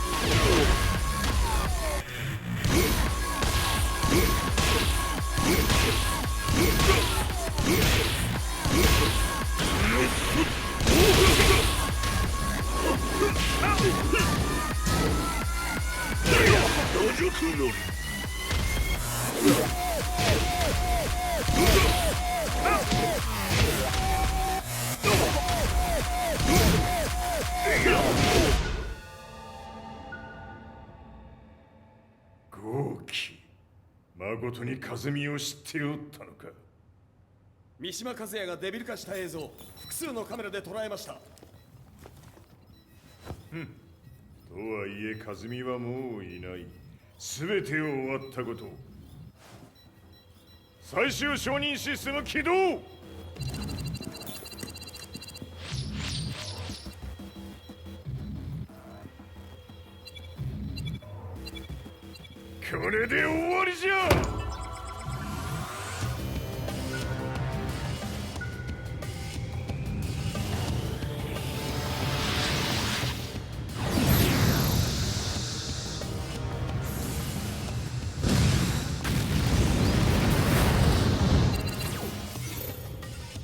豪気、誠に風見を知っておったのか。三島和也がデビル化した映像、複数のカメラで捉えました。とはいえ風見はもういない。全てを終わったこと。最終承認システム起動。これで終わりじゃ。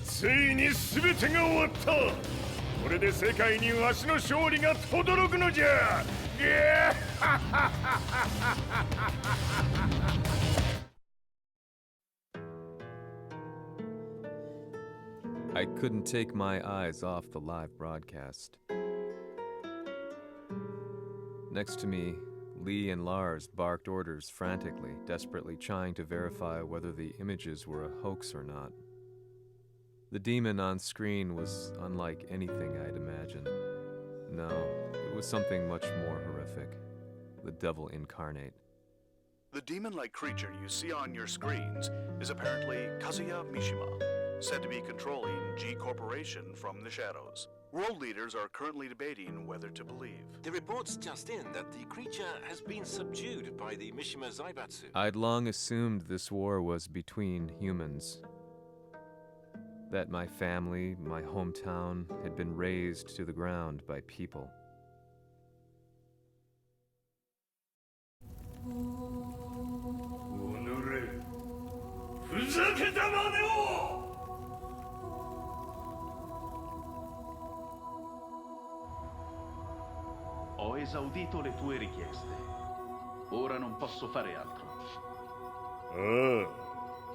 ついに全てが終わった。これで世界にわしの勝利が轟くのじゃ。I couldn't take my eyes off the live broadcast. Next to me, Lee and Lars barked orders frantically, desperately trying to verify whether the images were a hoax or not. The demon on screen was unlike anything I'd imagined. No, it was something much more horrific. The devil incarnate. The demon-like creature you see on your screens is apparently Kazuya Mishima, said to be controlling G Corporation from the shadows. World leaders are currently debating whether to believe. The reports just in that the creature has been subdued by the Mishima Zaibatsu. I'd long assumed this war was between humans. That my family, my hometown, had been razed to the ground by people. Ho esaudito le tue richieste. Ora non posso fare altro.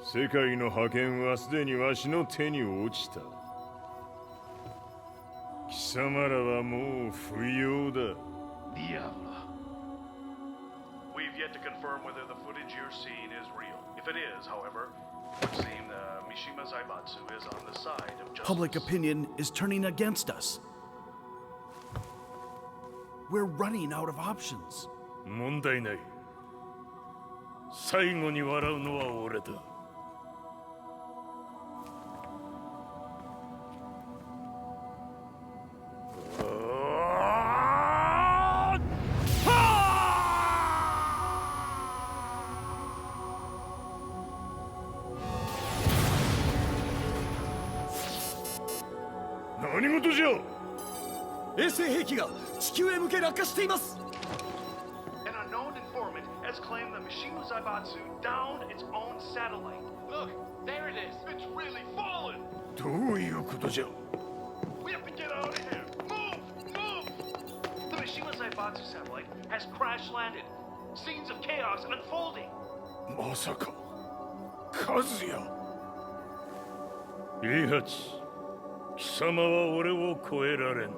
世界の覇権はすでにわしの手に落ちた。貴様らはもう不要だ。Diavolo. We've yet to confirm whether the footage you're seeing is real. If it is, however, it would seem the Mishima Zaibatsu is on the side of justice. Public opinion is turning against us. We're running out of options. 問題ない。最後に笑うのは俺だ。何事じゃ。衛星兵器が地球へ向け落下しています。 An unknown informant has claimed the Mishima Zaibatsu downed its own satellite. Look, there it is. It's really fallen. どういうことじゃ。We have to get out of here. Move! Move! The Mishima Zaibatsu Zaibatsu satellite has crash landed. Scenes of chaos unfolding. まさか和也イハチ貴様は俺を超えられん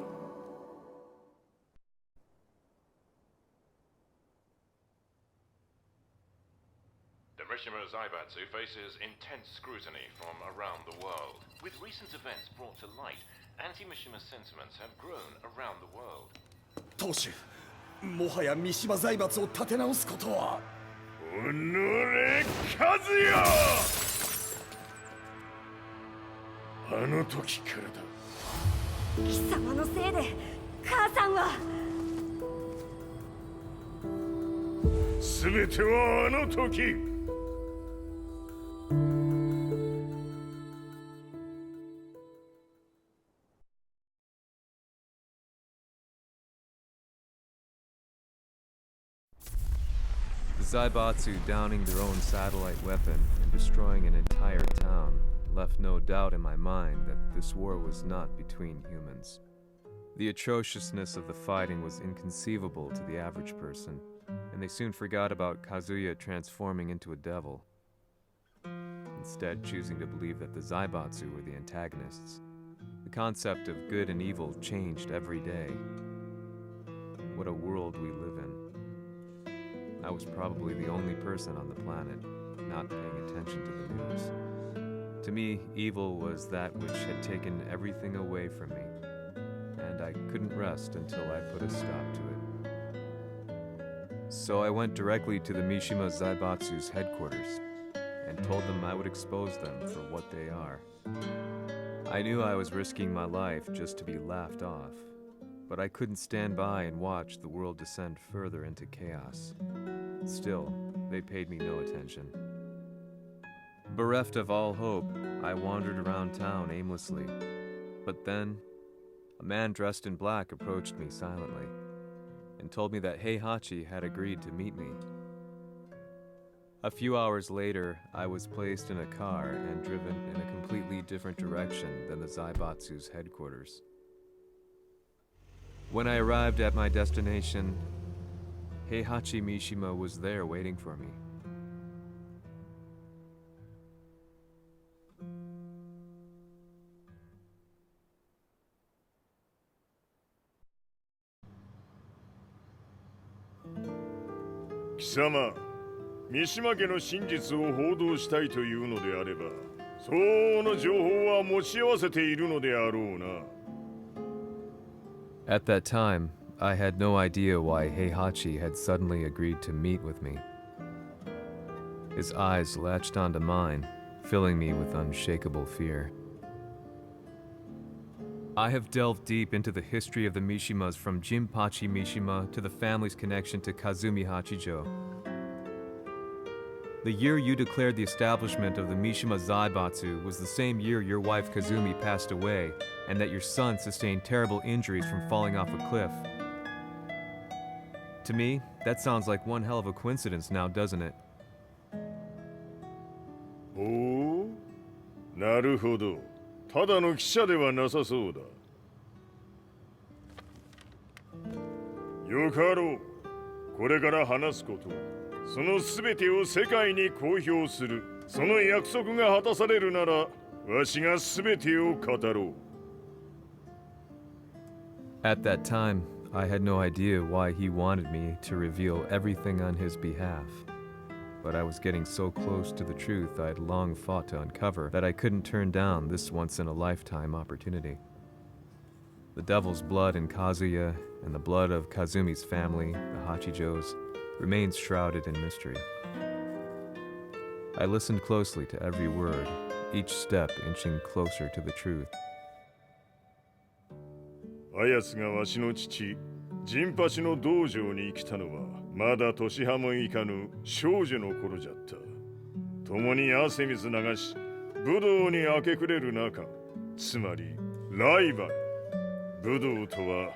The Mishima Zaibatsu faces intense scrutiny from around the world. With recent events brought to light, anti-Mishima sentiments have grown around the world. 当主もはや三島財閥を立て直すことはおのれ和也あの時からだ貴様のせいで母さんは全てはあの時 The Zaibatsu downing their own satellite weapon and destroying an entire town left no doubt in my mind that this war was not between humans. The atrociousness of the fighting was inconceivable to the average person, and they soon forgot about Kazuya transforming into a devil, instead choosing to believe that the Zaibatsu were the antagonists. The concept of good and evil changed every day. What a world we live in. I was probably the only person on the planet not paying attention to the news. To me, evil was that which had taken everything away from me, and I couldn't rest until I put a stop to it. So I went directly to the Mishima Zaibatsu's headquarters and told them I would expose them for what they are. I knew I was risking my life just to be laughed off, but I couldn't stand by and watch the world descend further into chaos. Still, they paid me no attention. Bereft of all hope, I wandered around town aimlessly. But then, a man dressed in black approached me silently and told me that Heihachi had agreed to meet me. A few hours later, I was placed in a car and driven in a completely different direction than the Zaibatsu's headquarters. When I arrived at my destination, Heihachi Mishima was there waiting for me. Kisama, 三島家の真実を報道したいというのであれば、相応の情報は持ち合わせているのであろうな。At that time, I had no idea why Heihachi had suddenly agreed to meet with me. His eyes latched onto mine, filling me with unshakable fear. I have delved deep into the history of the Mishimas from Jinpachi Mishima to the family's connection to Kazumi Hachijo. The year you declared the establishment of the Mishima Zaibatsu was the same year your wife Kazumi passed away, and that your son sustained terrible injuries from falling off a cliff. To me, that sounds like one hell of a coincidence now, doesn't it? おお、なるほど。ただの記者ではなさそうだ。よかろう。これから話すこと、そのすべてを世界に公表する。その約束が果たされるなら、わしがすべてを語ろう。At that time, I had no idea why he wanted me to reveal everything on his behalf. But I was getting so close to the truth I'd long fought to uncover that I couldn't turn down this once-in-a-lifetime opportunity. The devil's blood in Kazuya and the blood of Kazumi's family, the Hachijos, remains shrouded in mystery. I listened closely to every word, each step inching closer to the truth. あやつがわしの父、ジンパチの道場に来たのは、まだ年端もいかぬ少女の頃じゃった。共に汗水流し、武道に明け暮れる中、つまりライバル。武道とは、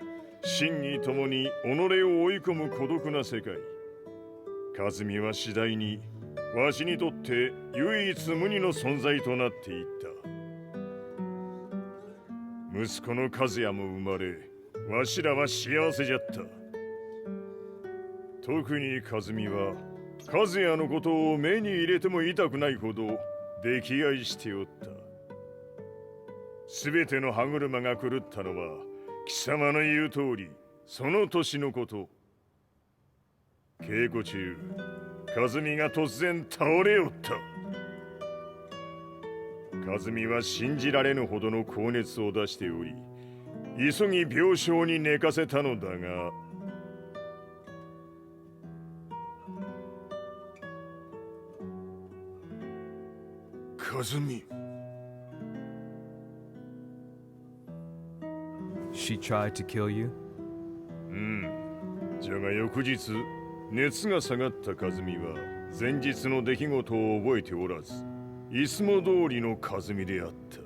真に共に己を追い込む孤独な世界。和美は次第に、わしにとって唯一無二の存在となっていった。息子の和也も生まれ、わしらは幸せじゃった。特に和美は和也のことを目に入れても痛くないほど溺愛しておった。すべての歯車が狂ったのは貴様の言う通りその年のこと。稽古中和美が突然倒れおった。和美は信じられぬほどの高熱を出しており、急ぎ病床に寝かせたのだが、和美。She tried to kill you? じゃが翌日熱が下がった和美は前日の出来事を覚えておらず、いつも通りの和美であった。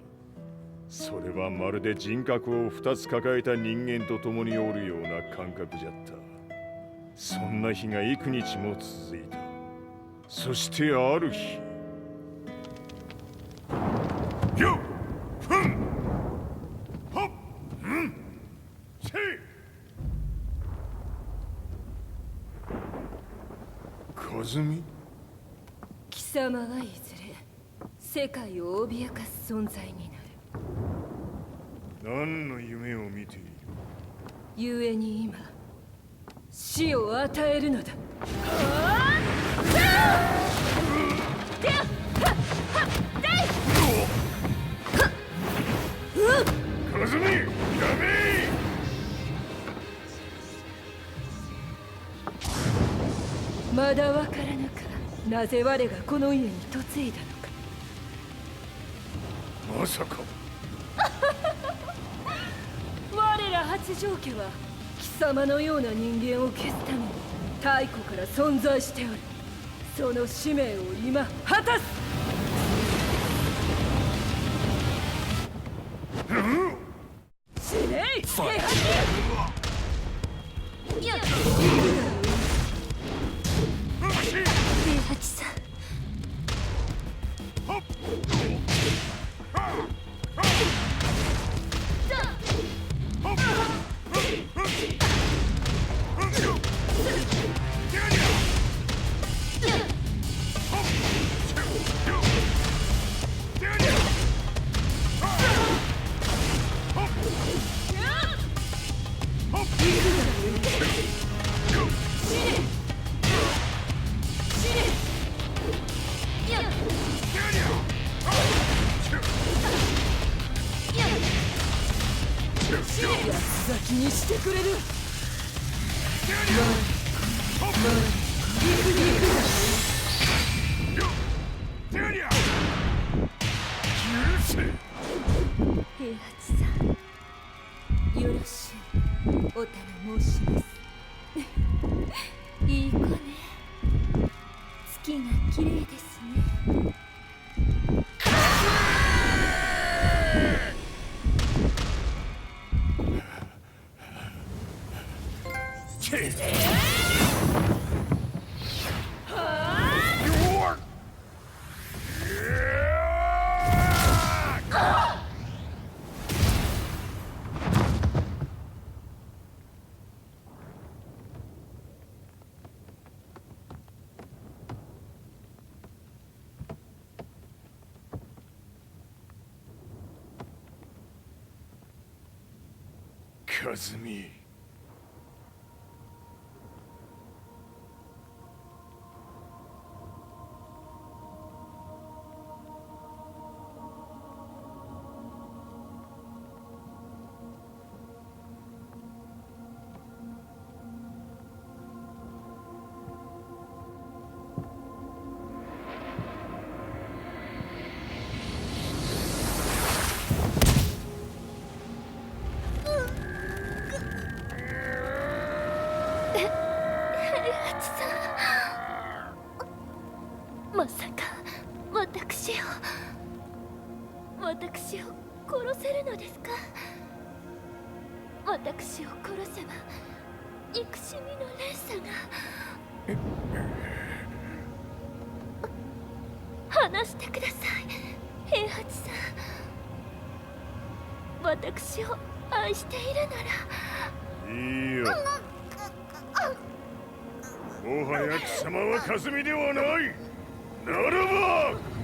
それはまるで人格を2つ抱えた人間と共におるような感覚じゃった。そんな日が幾日も続いた。そしてある日、よっふんほっせい。和美？貴様はいずれ世界を脅かす存在になる。何の夢を見ている？故に今死を与えるのだ。和美、やめ！まだわからぬか、なぜ我がこの家に嫁いだのか。まさか我ら八丈家は貴様のような人間を消すために太古から存在しておる。その使命を今果たす。死ねい平八。いや平八さん。先にしてくれる。平八さん、よろしゅうお頼申します。いい子ね。月が綺麗ですね。和美。まさか私を殺せるのですか？私を殺せば憎しみの連鎖が。話してください、平八さん。私を愛しているなら。いいよ。もはや貴様は霞ではない。ならば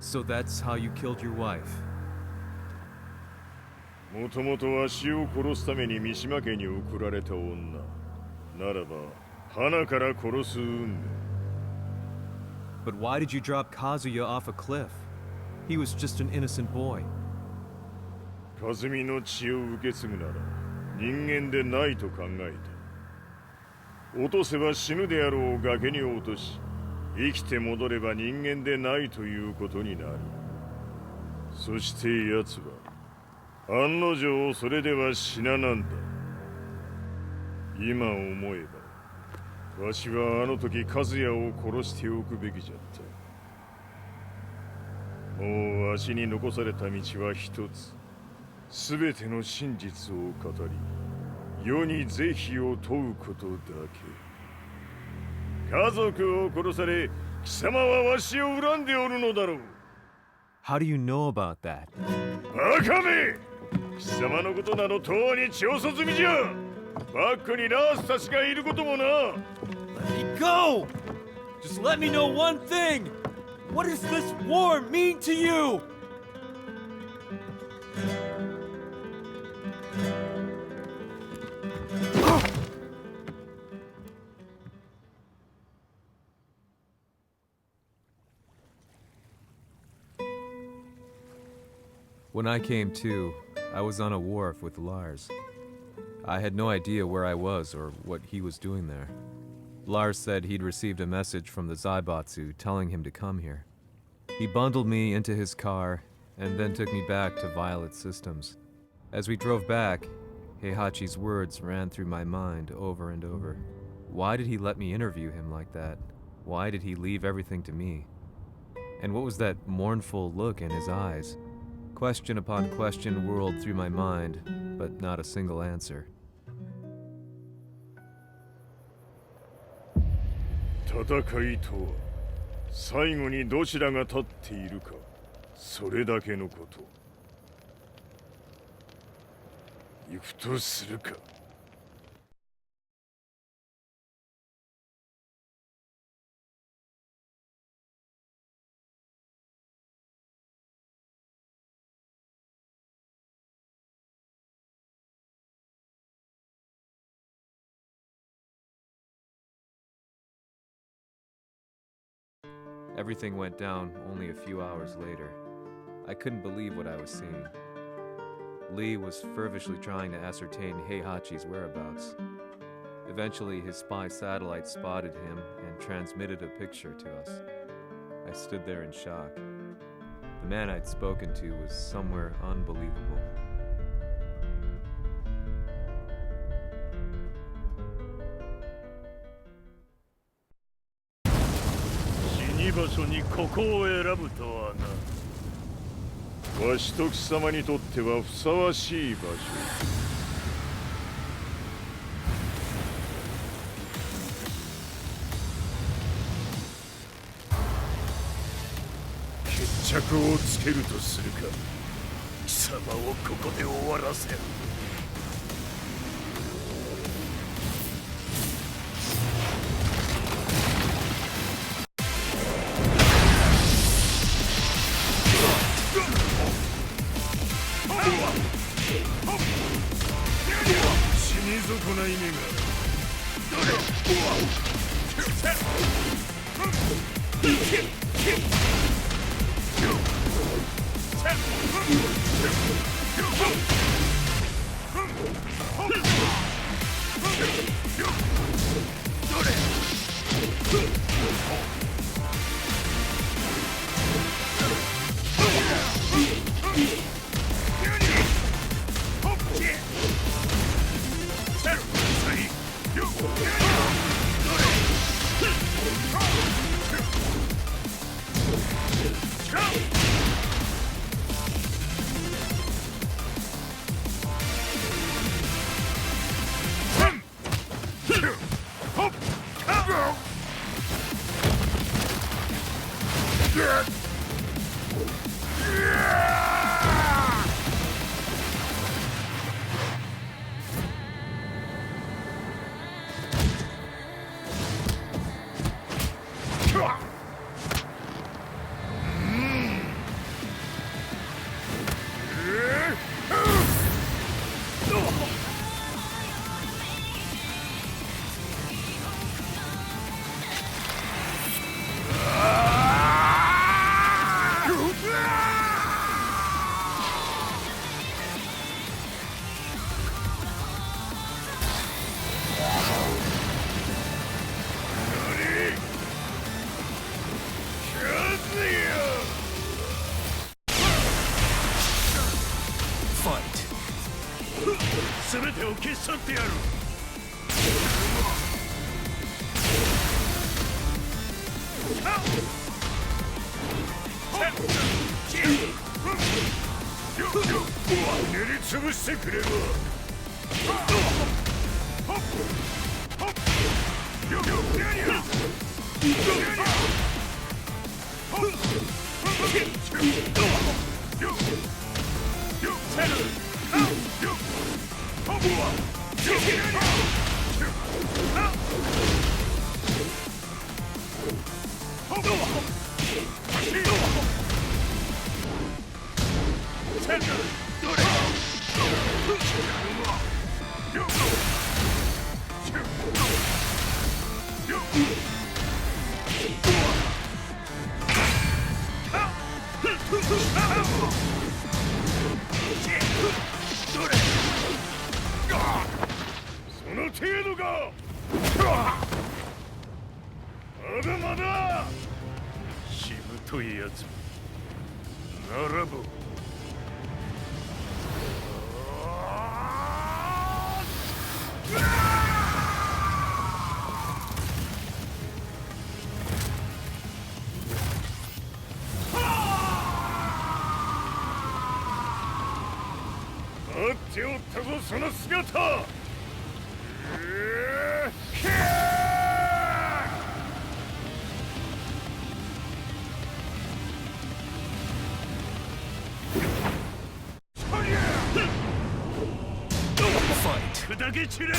So that's how you killed your wife. もともとわしを殺すために三島家に送られた女。ならば、花から殺す運命。But why did you drop Kazuya off a cliff? He was just an innocent boy. 和美の血を受け継ぐなら人間でないと考えた。落とせば死ぬであろう崖に落とし、生きて戻れば人間でないということになる。そして奴は案の定それでは死ななんだ。今思えばわしはあの時和也を殺しておくべきじゃった。もうわしに残された道は一つ。すべての真実を語り世に是非を問うことだけ。家族を殺され貴様はわしを恨んでおるのだろう。 How do you know about that? バカめ！貴様のことなどとうに調査済みじゃ。バックにラースたちがいることもな。 Let me go! Just let me know one thing! What does this war mean to you? When I came to, I was on a wharf with Lars. I had no idea where I was or what he was doing there. Lars said he'd received a message from the Zaibatsu telling him to come here. He bundled me into his car and then took me back to Violet Systems. As we drove back, Heihachi's words ran through my mind over and over. Why did he let me interview him like that? Why did he leave everything to me? And what was that mournful look in his eyes? Question upon question whirled through my mind, but not a single answer. 戦いとは最後にどちらが立っているか、それだけのこと。行くとするか。Everything went down only a few hours later. I couldn't believe what I was seeing. Lee was fervently trying to ascertain Heihachi's whereabouts. Eventually, his spy satellite spotted him and transmitted a picture to us. I stood there in shock. The man I'd spoken to was somewhere unbelievable. 場所にここを選ぶとはな。わしと貴様にとってはふさわしい場所。決着をつけるとするか。貴様をここで終わらせる。全てを消し去ってやる。練りつぶしてくれば。その程度か。まだまだしぶといやつならば。待っておったぞその姿。砕け散れ。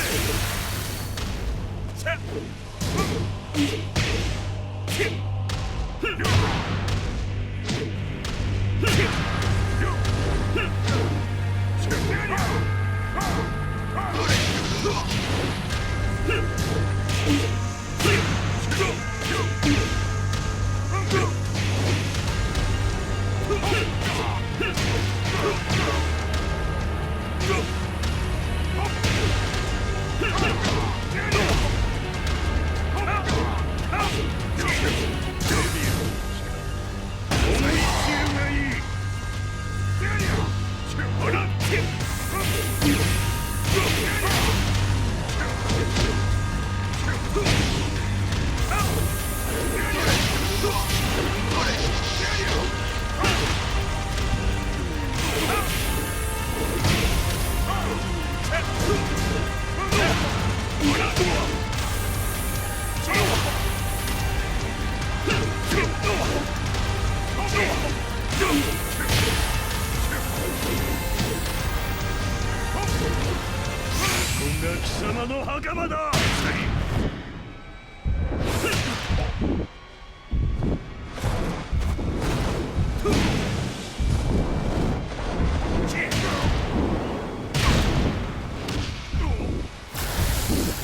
貴様の袴だ。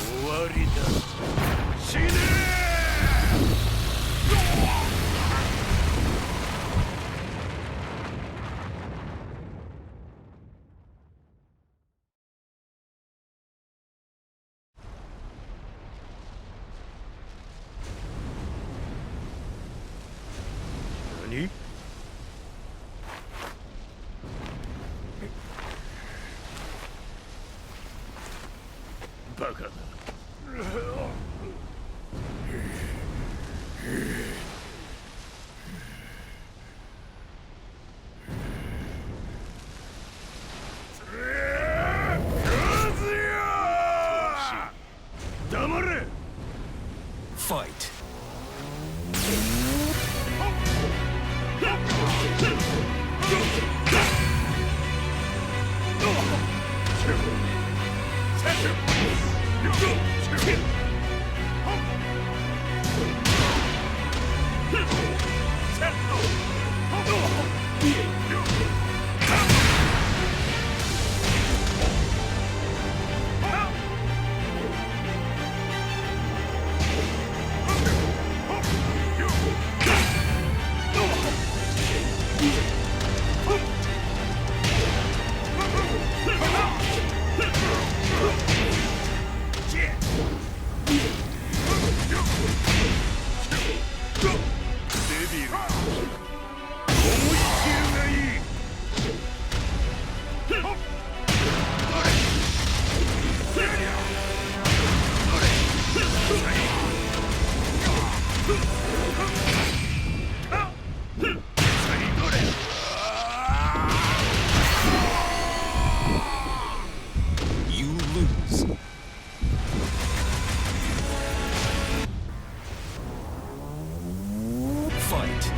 終わりだ。死ね何？バカだ。黙れ。ファイト。Fight.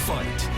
fight.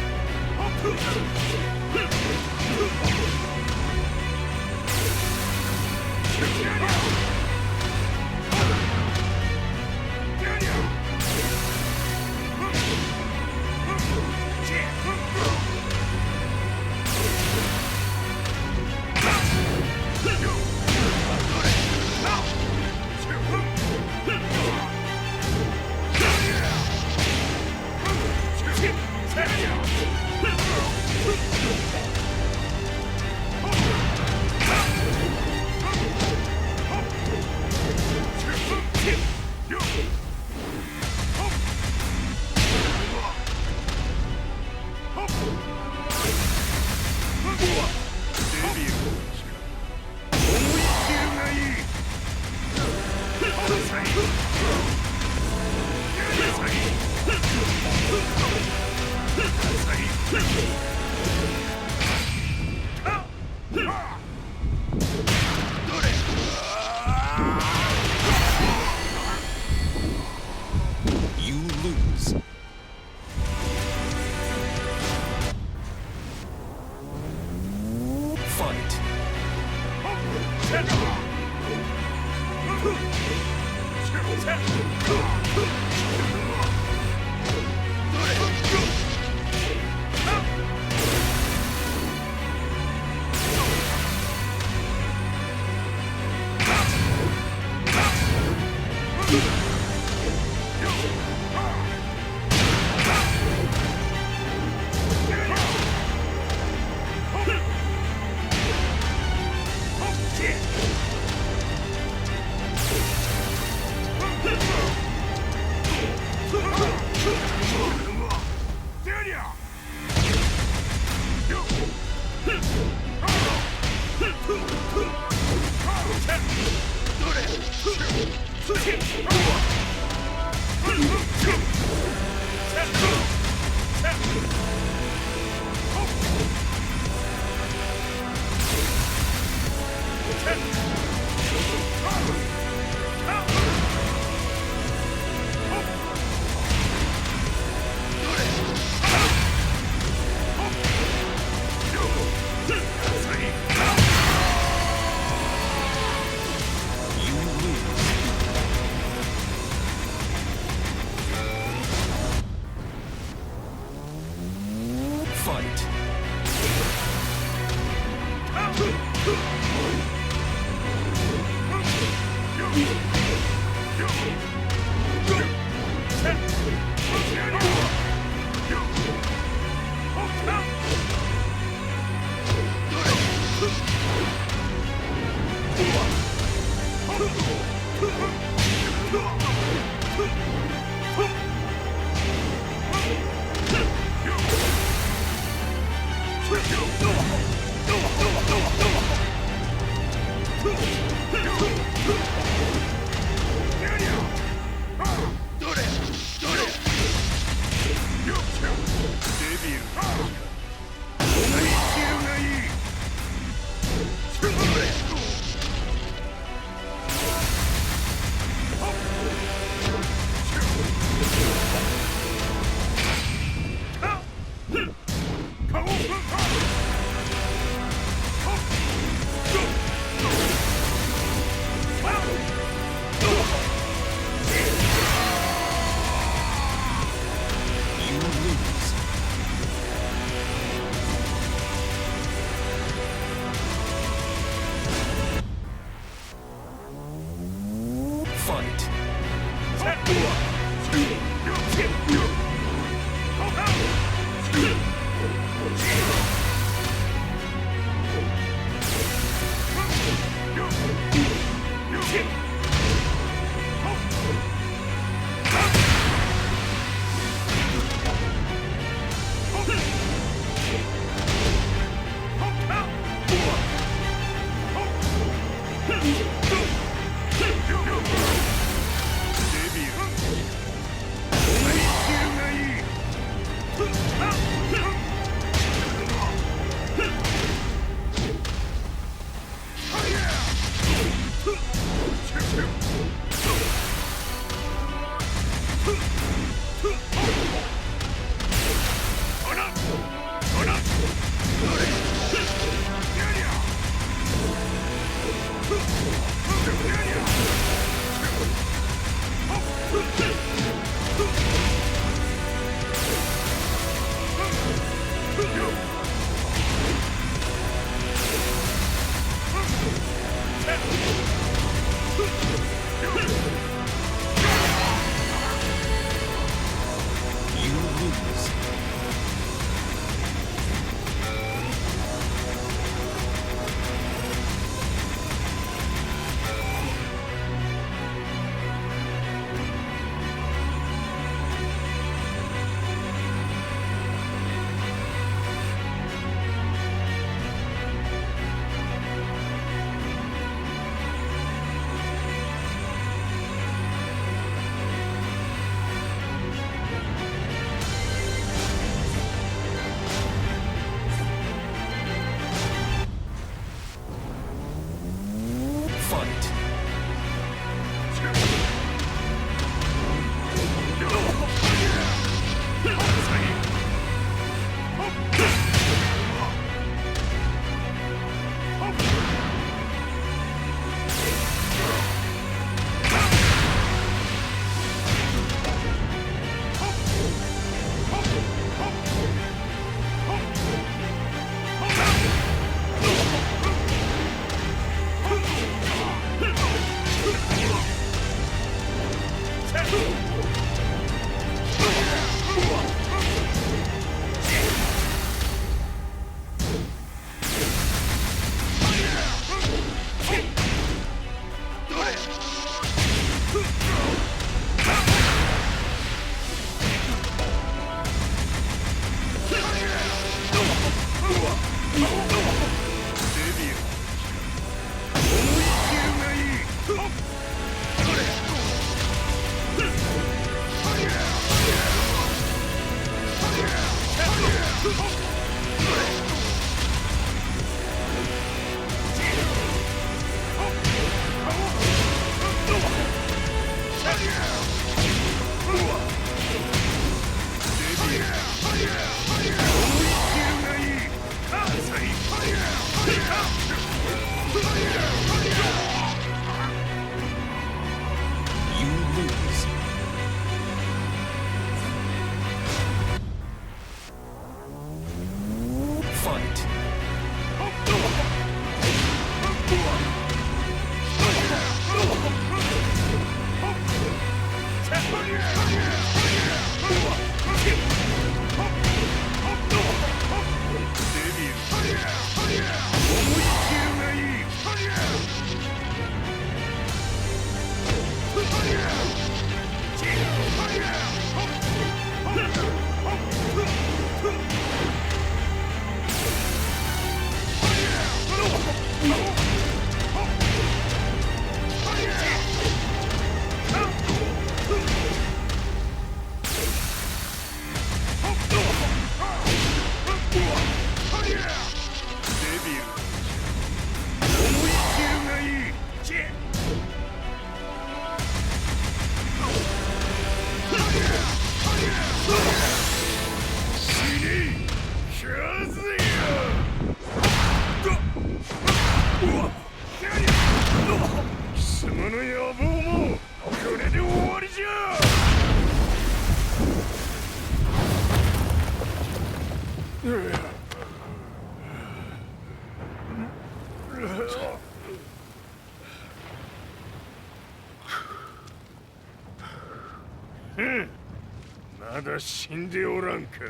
まだ死んでおらんか。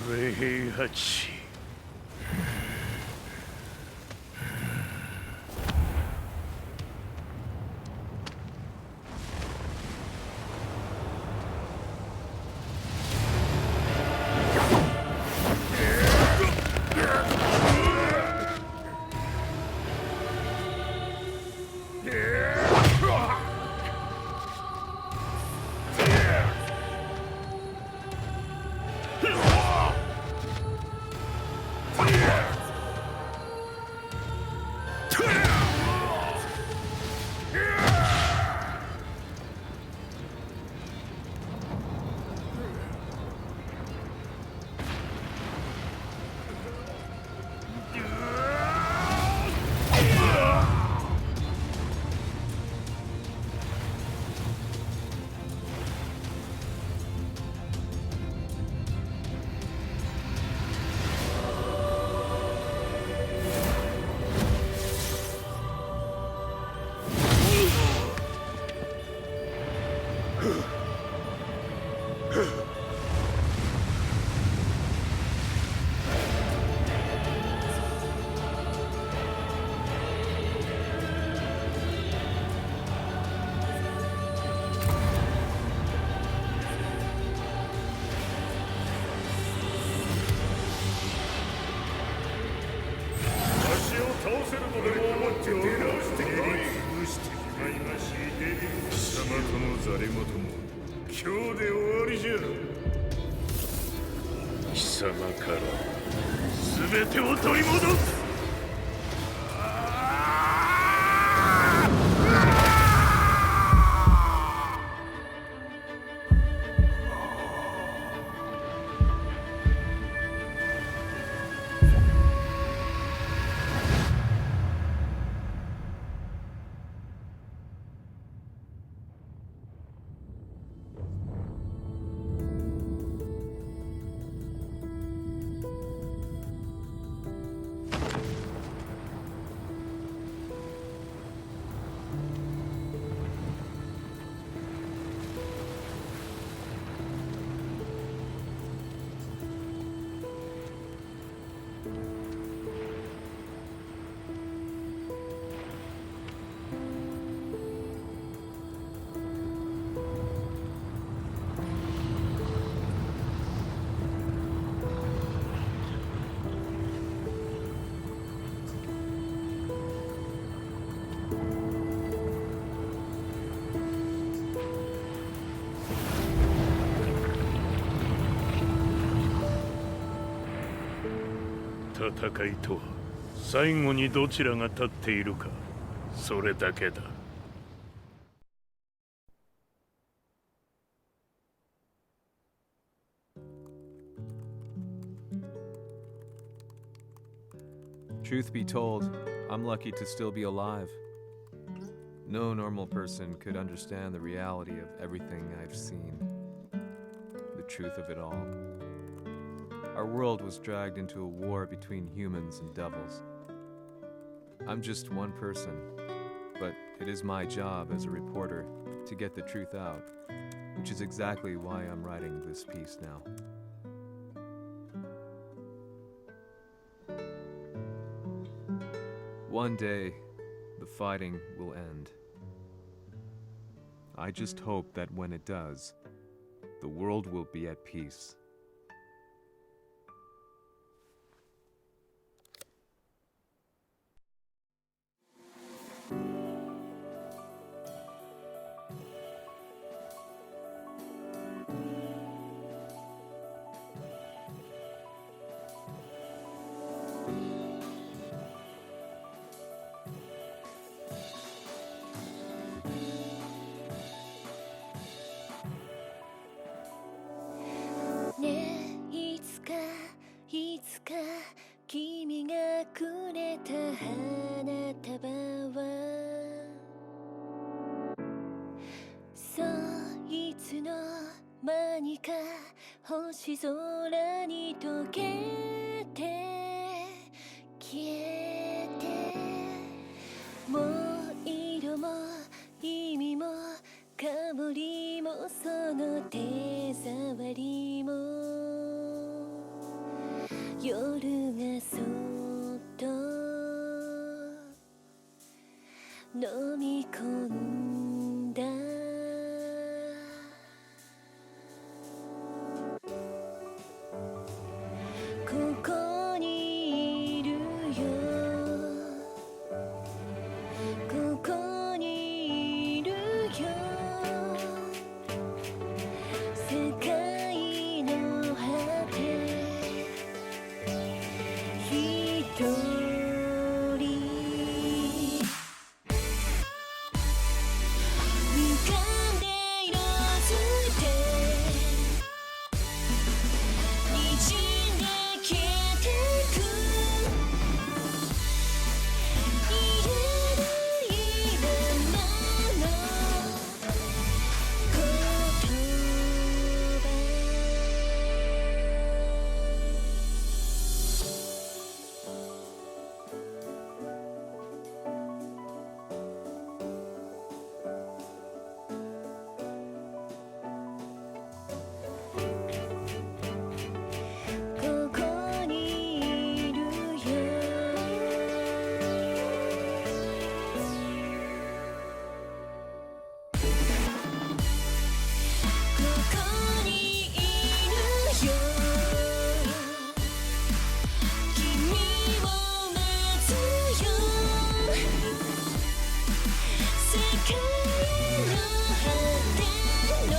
己平八。貴様から全てを取り戻す。戦いとは最後にどちらが立っているか、それだけだ。Truth be told, I'm lucky to still be alive. No normal person could understand the reality of everything I've seen, the truth of it all. Our world was dragged into a war between humans and devils. I'm just one person, but it is my job as a reporter to get the truth out, which is exactly why I'm writing this piece now. One day, the fighting will end. I just hope that when it does, the world will be at peace.ねえいつか君がくれた花束はそういつの間にか星空に溶けて消えてもう色も意味も香りもその手触りも夜がそっと飲み込んだここにいるよここにいるよ世界の果て一人浮かんで色づいて滲んで消えてく言えないままの言葉ここにいるよここにいるよ君を待つよ世界の果ての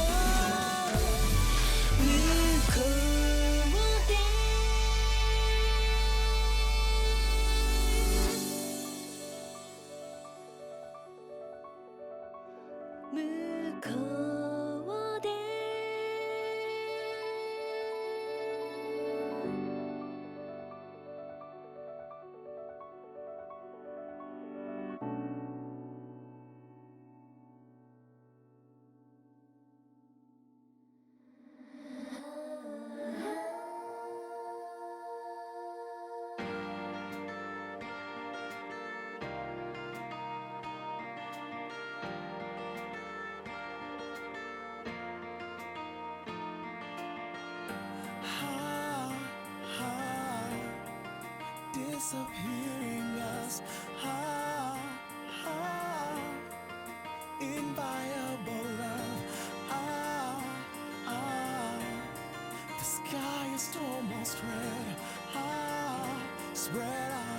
向こうで向こうでdisappearing us. Inviolable love. The sky is almost red. Spread out.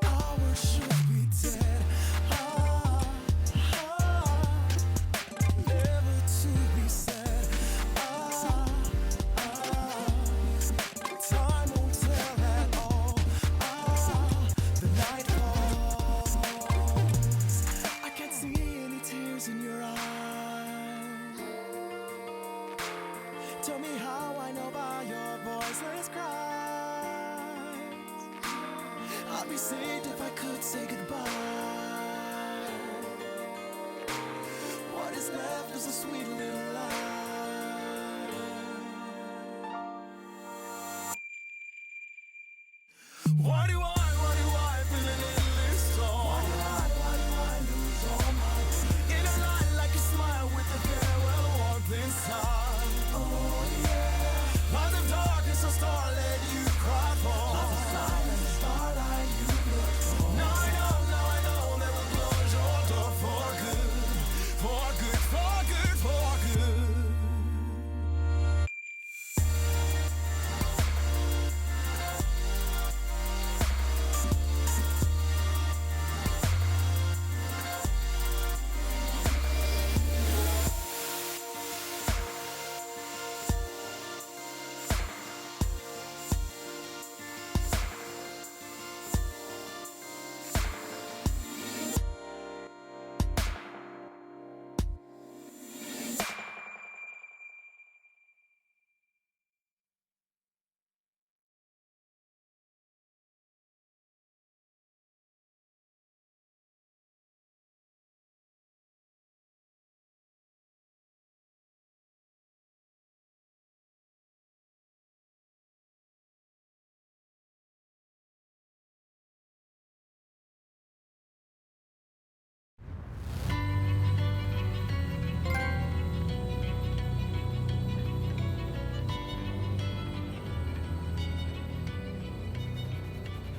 Our should be dead. Never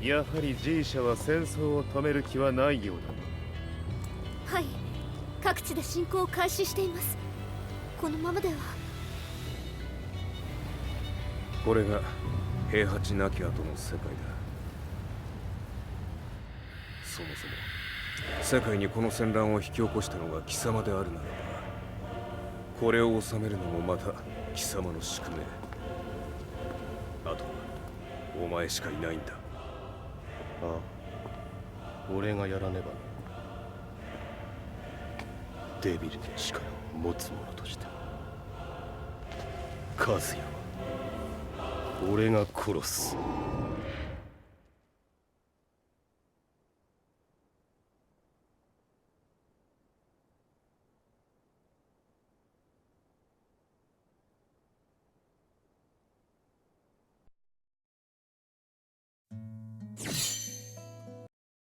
やはり G 社は戦争を止める気はないようだ。はい、各地で侵攻を開始しています。このままでは。これが平八なき後の世界だ。そもそも世界にこの戦乱を引き起こしたのが貴様であるならば、これを収めるのもまた貴様の宿命。あとはお前しかいないんだ。ああ、俺がやらねばな。デビルの力を持つ者として。和也は俺が殺す。